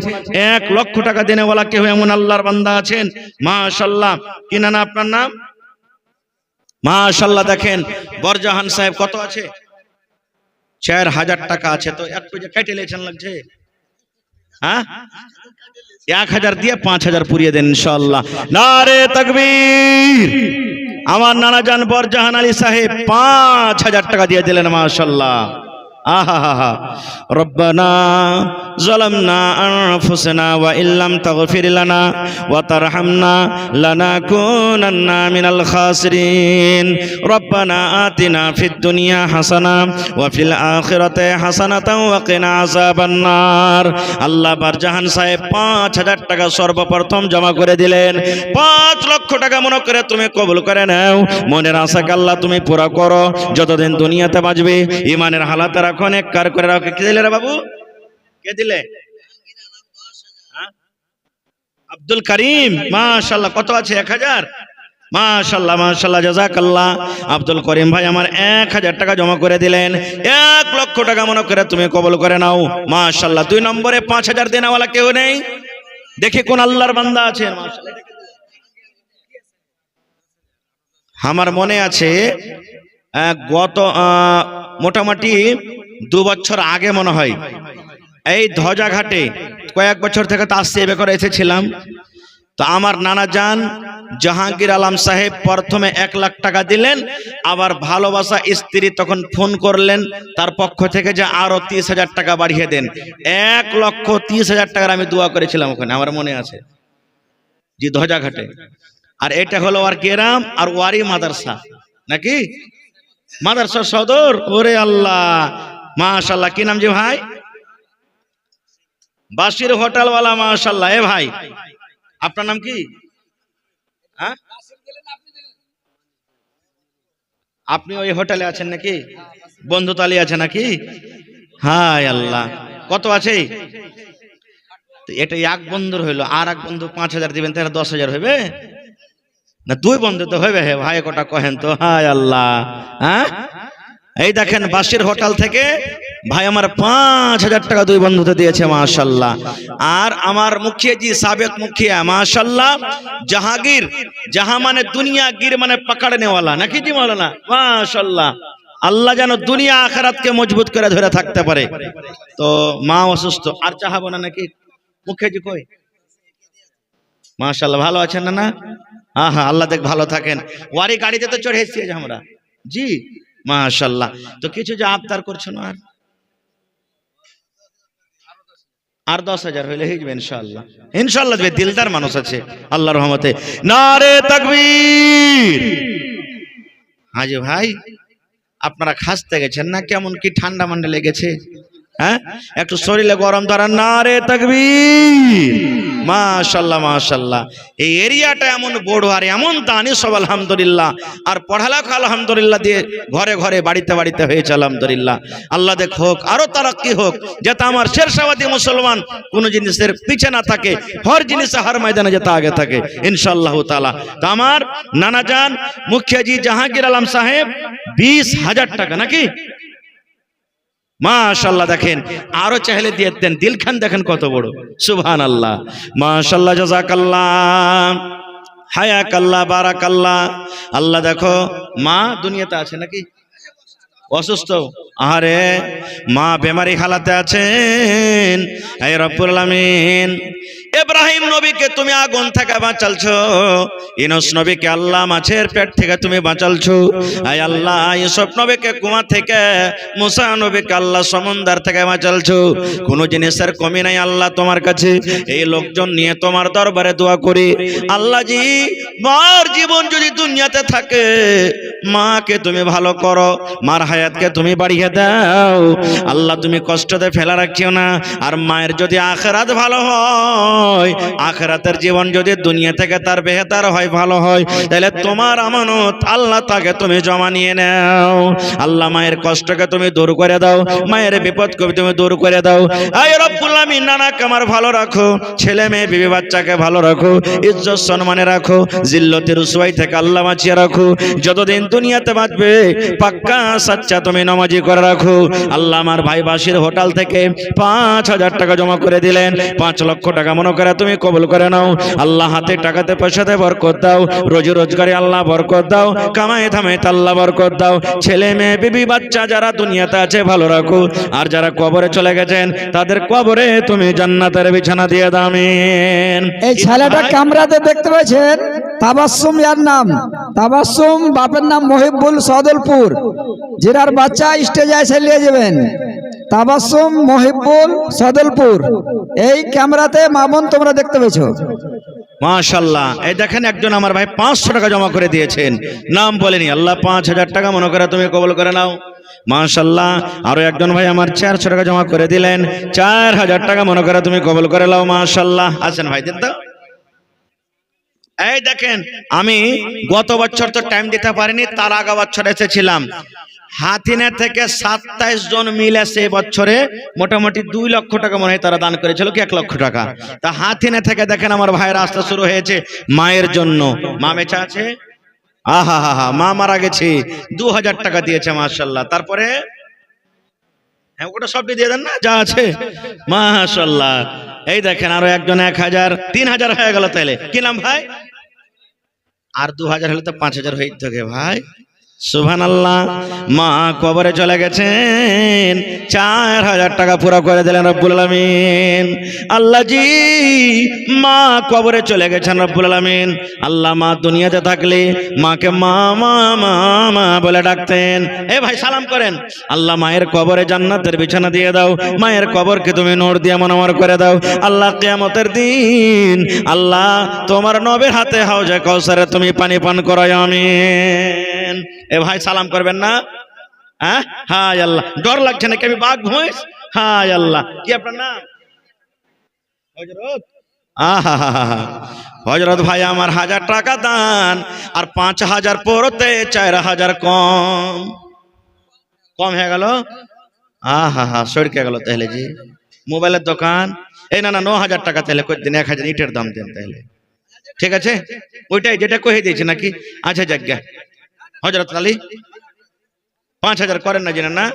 S1: 1 লক্ষ টাকা দেনাওয়ালা কেউ এমন আল্লাহর বান্দা আছেন। মাশাআল্লাহ, কি না আপনার নাম? মাশাআল্লাহ, দেখেন বরজাহান সাহেব কত আছে? 4,000 টাকা আছে। তো এক পয়সা কেটে লেছেন লাগছে, হ্যাঁ? 1,000 দিয়ে 5,000 পুরিয়ে দেন ইনশাআল্লাহ। নারে তাকবীর। আমার নানাজান বরজাহান আলী সাহেব 5,000 টাকা দিয়ে দিলেন। মাশাআল্লাহ, আহা হা হা। রব্বানা ظلمنا أنفسنا وإن لم تغفر لنا وترحمنا لنكونن من الخاسرين ربنا آتنا في الدنيا حسنة وفي الآخرة حسنة وقنا عذاب النار আল্লাহ বারজাহান সাহেব 5000 টাকা সর্বপ্রথম জমা করে দিলেন 5 লক্ষ টাকা মনে করে তুমি কবুল করে নাও মনের আশাকে আল্লাহ তুমি পুরা করো যতদিন দুনিয়াতে বাঁচবে ঈমানের হালাতে রাখো নেককার করে রাখো কে দিলে রে বাবু কে দিলে আব্দুল করিম মাশাআল্লাহ কত আছে 1000 মাশাআল্লাহ মাশাআল্লাহ জাযাকাল্লাহ আব্দুল করিম ভাই আমার 1000 টাকা জমা করে দিলেন 1 লক্ষ টাকা মনে করে তুমি কবুল করে নাও মাশাআল্লাহ 2 নম্বরে 5000 দেনাওয়ালা কেউ নেই দেখি কোন আল্লাহর বান্দা আছেন মাশাআল্লাহ আমার মনে আছে গত মোটামুটি 2 বছর আগে মনে হয় এই ধ্বজাঘাটে কয়েক বছর থেকে তো আসছে এবে করে এসেছিলাম তো আমার নানা জান জাহাঙ্গীর আলম সাহেব প্রথমে 1 লাখ টাকা দিলেন আবার ভালোবাসা স্ত্রী তখন ফোন করলেন তার পক্ষ থেকে যে আরো 30,000 টাকা বাড়িয়ে দেন 1,30,000 টাকার আমি দোয়া করেছিলাম ওখানে আমার মনে আছে জি ধ্বজাঘাটে আর এটা হলো আর গ্রাম আর ওয়ারি মাদ্রাসা নাকি মাদ্রাসা সদর ওরে আল্লাহ মাশাআল্লাহ কি নাম জি ভাই বাসির হোটেলওয়ালা মাশাআল্লাহ এ ভাই আপনার নাম কি হ্যাঁ আপনি ওই হোটেলে আছেন নাকি বন্ধুতালি আছে নাকি হায় আল্লাহ কত আছে এটা এক বন্ধুর হইলো আর এক বন্ধু 5000 দিবেন তাহলে 10,000 হবে না 2 বন্ধু তো হবে হে ভাই কটা কহেন তো হায় আল্লাহ হ্যাঁ এই দেখেন বাসির হোটেল থেকে ভাই আমার 5000 টাকা 2 বন্ধুতে দিয়েছে মাশাআল্লাহ আর আমার মুখিয়া জি সাবেক মুখিয়া মাশাআল্লাহ জাহাঙ্গীর জাহাं মানে দুনিয়া গির মানে পকড়নে वाला নাকি জি মাওলানা মাশাআল্লাহ আল্লাহ যেন দুনিয়া আখিরাতকে মজবুত করে ধরে থাকতে পারে তো মা অসুস্থ আর চাহাবো না নাকি মুখিয়া জি কই মাশাআল্লাহ ভালো আছেন না হ্যাঁ হ্যাঁ আল্লাহ দেখ ভালো থাকেন ওয়ারি গাড়িতে তো চড়ে এসেছি আমরা জি মাশাআল্লাহ তো কিছু যে আবদার করছো না আর 10,000 হইলে হয়ে যাবে ইনশাআল্লাহ ইনশাআল্লাহ দেবে দিলদার মানুষ আছে আল্লাহর রহমতে নারে তাকবীর হাজি ভাই আপনারা খাসতে গেছেন না কেমন কি ঠান্ডা মান্ডা লেগেছে হ্যাঁ একটু শরীরে গরম ধরা নারে তাকবীর মাশাআল্লাহ মাশাআল্লাহ এই এরিয়াটা এমন বড় আর এমন দানি সব আলহামদুলিল্লাহ আর পড়ালেখা আলহামদুলিল্লাহ দিয়ে ঘরে ঘরে বাড়িতে বাড়িতে হয়েছে আলহামদুলিল্লাহ আল্লাহ দেখ হোক আরো তারাক্কি হোক যাতে আমার শেরশাবাদী মুসলমান কোন জিনিসের পিছে না থাকে হর জিনিসে হর ময়দানে যাতে আগে থাকে ইনশাআল্লাহ তাআলা তো আমার নানা জান মুখিয়া জি জাহাঙ্গীর আলম সাহেব 20,000 টাকা নাকি মাশাআল্লাহ দেখেন আরো চাইলে দিয়ে দেন দিলখান দেখেন কত বড় সুবহানাল্লাহ মাশাআল্লাহ জাযাকাল্লাহ হায়াকাল্লাহ বারাকাল্লাহ আল্লাহ দেখো মা দুনিয়াতে আছে নাকি অসুস্থ আরে মা বেমারি হালাতে আছেন হে রব্বুল আলামিন ইব্রাহিম নবীকে তুমি আগুন থেকে বাঁচালছো ইউনূস নবীকে আল্লাহ মাছের পেট থেকে তুমি বাঁচালছো হে আল্লাহ ইউসুফ নবীকে কুয়া থেকে মুসা নবীকে আল্লাহ সমুদ্র থেকে বাঁচালছো কোনো জিনিসের কমি নাই আল্লাহ তোমার কাছে এই লোকজন নিয়ে তোমার দরবারে দোয়া করি আল্লাহ জি মার জীবন যদি দুনিয়াতে থাকে মাকে তুমি ভালো করো মার হায়াতকে তুমি বাড়িয়ে দাও আল্লাহ তুমি কষ্টতে ফেলা রাখিও না আর মায়ের যদি আখিরাত ভালো হয় আখিরাতের জীবন যদি দুনিয়া থেকে তার বেহতার হয় ভালো হয় তাহলে তোমার আমানত আল্লাহ তাকে তুমি জমা নিয়ে নাও আল্লাহ মায়ের কষ্টকে তুমি দূর করে দাও মায়ের বিপদকে তুমি দূর করে দাও আয় রব্বুল আমিন নানাকে আমার ভালো রাখো ছেলে মেয়ে বিবি বাচ্চাকে ভালো রাখো ইজ্জত সম্মানে রাখো জিল্লতি রুসওয়াই থেকে আল্লাহ বাঁচিয়ে রাখো যতদিন দুনিয়াতে বাঁচবে পাক্কা সাচ্চা তুমি নামাজি করে রাখো আল্লাহ আমার ভাই বাসির হোটেল থেকে 5,000 টাকা জমা করে দিলেন 5 লক্ষ টাকা মনে করে তুমি কবুল করে নাও আল্লাহ হাতে টাকাতে পয়সাতে বরকত দাও রোজি রোজগারে আল্লাহ বরকত দাও কামায়ে ধামায়ে আল্লাহ বরকত দাও ছেলে মেয়ে বিবি বাচ্চা যারা দুনিয়াতে আছে ভালো রাখো আর যারা কবরে চলে গেছেন তাদের কবরে তুমি জান্নাতের বিছানা দিয়ে দাও আমিন
S2: এই ছেলেটা কামরাতে দেখতে পাচ্ছেন তাবাসসুম এর নাম তাবাসসুম বাপের নাম মহিবুল সদলপুর জেরার বাচ্চা স্টেজে এসে নিয়ে যাবেন তাবাসসুম মহিবুল সদলপুর। এই ক্যামেরাতে মা বোন তোমরা দেখতে পেয়েছো।
S1: মাশাল্লাহ, এই দেখেন একজন আমার ভাই 500 টাকা জমা করে দিয়েছেন, নাম বলেনি। আল্লাহ 5000 টাকা মনে করে তুমি কবুল করে নাও। মাশাল্লাহ, আরো একজন ভাই আমার 400 টাকা জমা করে দিলেন, 4000 টাকা মনে করে তুমি কবুল করে নাও। মাশাল্লাহ, আছেন ভাই দিন তো। এই দেখেন, আমি গত বছর তো টাইম দিতে পারিনি, তার আগা বছর এসেছিলাম। হাতিনে থেকে 27 জন মিলে সেই বছরে মোটামুটি 2 লক্ষ টাকা মনে হয় তারা দান করেছিল, কি 1 লক্ষ টাকা। তা হাতিনে থেকে দেখেন আমার ভাইয়ের রাস্তা শুরু হয়েছে মায়ের জন্য। মা বেঁচে আছে, আহা হা হা, মা মারা গেছে, 2000 টাকা দিয়েছে। মাশাল্লাহ, তারপরে হ্যাঁ ওটা সব দিয়ে দেন না যা আছে। মাশাল্লাহ, এই দেখেন আরো একজন 1000, 3000 হয়ে গেল। তাইলে কি নাম ভাই? আর 2000 হলে তো 5000 হয়ে থাকে ভাই। সুবহানাল্লাহ, মা কবরে চলে গেছেন, 4000 টাকা পুরো করে দিলেন রব্বুল আলামিন। আল্লাহ জি, মা কবরে চলে গেছেন রব্বুল আলামিন। আল্লাহ মা দুনিয়াতে থাকলে মাকে মা মা মা মা বলে ডাকতেন। এ ভাই সালাম করেন। আল্লাহ মায়ের কবরে জান্নাতের বিছানা দিয়ে দাও, মায়ের কবরকে তুমি নূর দিয়ে মনোমর করে দাও। আল্লাহ কিয়ামতের দিন আল্লাহ তোমার নবীর হাতে হাউজে কাউসারে তুমি পানি পান করায়, আমিন। এ ভাই সালাম করবেন না? হ্যাঁ, হায় আল্লাহ, ডর লাগছে নাকি আমি বাঘ ভুঁইস? হায় আল্লাহ, কি আপনার নাম? হযরত। আহা হা হা, হযরত ভাই আমার 1000 টাকা দান, আর 5000 পড়তে 4000 কম কম হয়ে গেল। আহা হা, সরকে গেল। তাহলে জি মোবাইলের দোকান, এই না না 9000 টাকা তাহলে কই দিন, 1000 ইটের দাম দেন তাহলে। ঠিক আছে, ওইটাই যেটা কহে দিয়েছে নাকি? আচ্ছা জায়গা হযরত আলী 5000 করেন না জানেন না?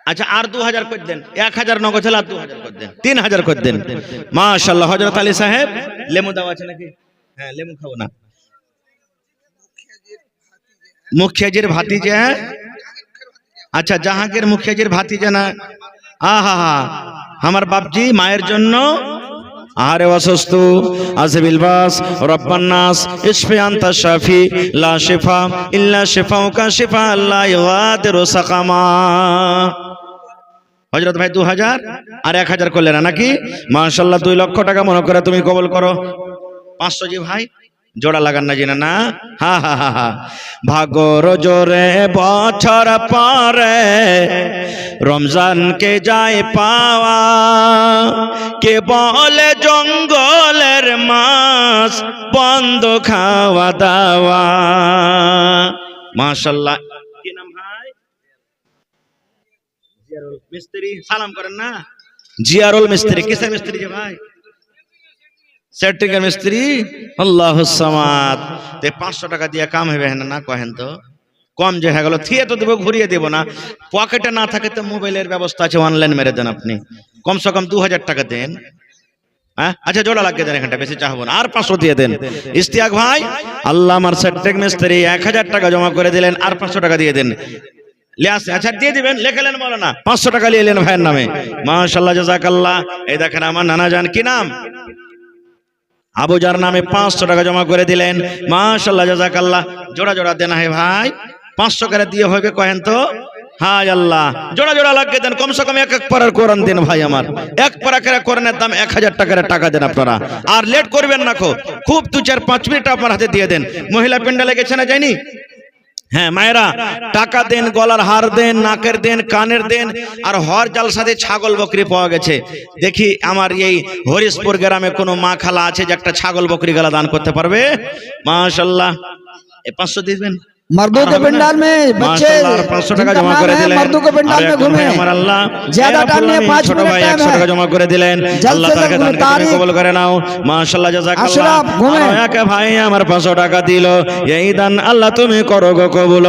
S1: আচ্ছা আর 2000 করে দেন, 1000 নগদ হলে আর 2000 করে দেন, 3000 করে দেন। মাশাআল্লাহ, হযরত আলী সাহেব লেমু দাও আছে নাকি? হ্যাঁ লেমু খাবো না। মুখিয়াজির ভাতিজা, আচ্ছা জাহাঙ্গীর মুখিয়াজির ভাতিজা না? আহা হা, আমার বাপজি মায়ের জন্য আরে অসুস্থ আছে, বিলবাস রব্বান নাস ইশফি আনতা শাফি লা শিফা ইল্লা শিফাউকা শিফা লা ইগাদিরু সাকামা। হযরত ভাই 2000 আর 1000 করলেন না নাকি? মাশাআল্লাহ, 2 লক্ষ টাকা মনে করে তুমি কবুল করো। 500 জি ভাই জোড়া লাগান না জিনা না? হা হা হা হা, ভাগর জোরে বছর পরে রমজান কে যায় পাওয়া, কে বলে জঙ্গলের মাছ বন্ধ খাওয়া দাওয়া। মাশাআল্লাহ, কি নাম ভাই? জিয়ারুল মিস্ত্রি, সালাম করেন না? জিয়ারুল মিস্ত্রি, কিসের মিস্ত্রি যে ভাই? সেটিংয়ের মিস্ত্রি। আল্লাহুস সামাদ। তে 500 টাকা দিয়ে কাম হবে না? কহেন তো কম যে হয়ে গেল, থিয়ে তো দেবো, ঘুরিয়ে দেবো না। পকেটে না থাকে তো মোবাইলের ব্যবস্থা আছে, অনলাইন মেরে দেন আপনি, কমসে কম 2000 টাকা দেন। হ্যাঁ আচ্ছা জোড়া লাগিয়ে দেন, এখানটা বেশি চাহবো না, আর 500 দিয়ে দেন। ইস্তিয়াক ভাই, আল্লাহ আমার সেটিং মিস্ত্রি 1000 টাকা জমা করে দিলেন, আর 500 টাকা দিয়ে দেন। আচ্ছা দিয়ে দিবেন, লেখালেন বলো না, 500 টাকা নিয়ে এলেন ভাইয়ের নামে। মাশাআল্লাহ, জাযাকাল্লাহ। এই দেখেন আমার নানা জান, কি নাম? আবুজার নামে 500 টাকা জমা করে দিলেন। মাশাআল্লাহ, জাযাকাল্লাহ। জোড়া জোড়া দেন হে ভাই, 500 করে দিয়ে হবে কহেন তো? হায় আল্লাহ, জোড়া জোড়া লাগিয়ে দেন, কমসে কম এক পারার কোরআন দিন ভাই আমার। এক পারা করে কোরআনের দাম 1000 টাকার টাকা দেন আপনারা, আর লেট করবেন না, খুব 2-4-5 মিনিট আপনার হাতে দিয়ে দেন। মহিলা প্যান্ডেলে গেছে না যায়নি? হ্যাঁ মায়েরা, টাকা দেন, গলার হার দেন, নাকের দেন, কানের দেন। আর হর জালসাতে ছাগল বকরি পাওয়া গেছে। দেখি আমার এই হরিশপুর গ্রামে কোনো মা খালা আছে যে একটা ছাগল বকরি গলা দান করতে পারবে? মাশাআল্লাহ, 500 দিবেন।
S2: मर्दों के पंडाल में बच्चे
S1: 500 টাকা জমা করে দিলেন।
S2: मर्दों के पंडाल में घूमे,
S1: আমার আল্লাহ
S2: ज्यादा टाइम नहीं, 5
S1: ছোট
S2: मिनट
S1: ভাই
S2: टाइम
S1: 100 টাকা
S2: है।
S1: জমা করে দিলেন। আল্লাহ তাকে দানকে কবুল করে নাও। মাশাআল্লাহ, জাযাকাল্লাহ।
S2: আশরাফ ঘুমে।
S1: আর এক ভাই আমার 500 টাকা দিল, এই দান আল্লাহ তুমি করো গো কবুল।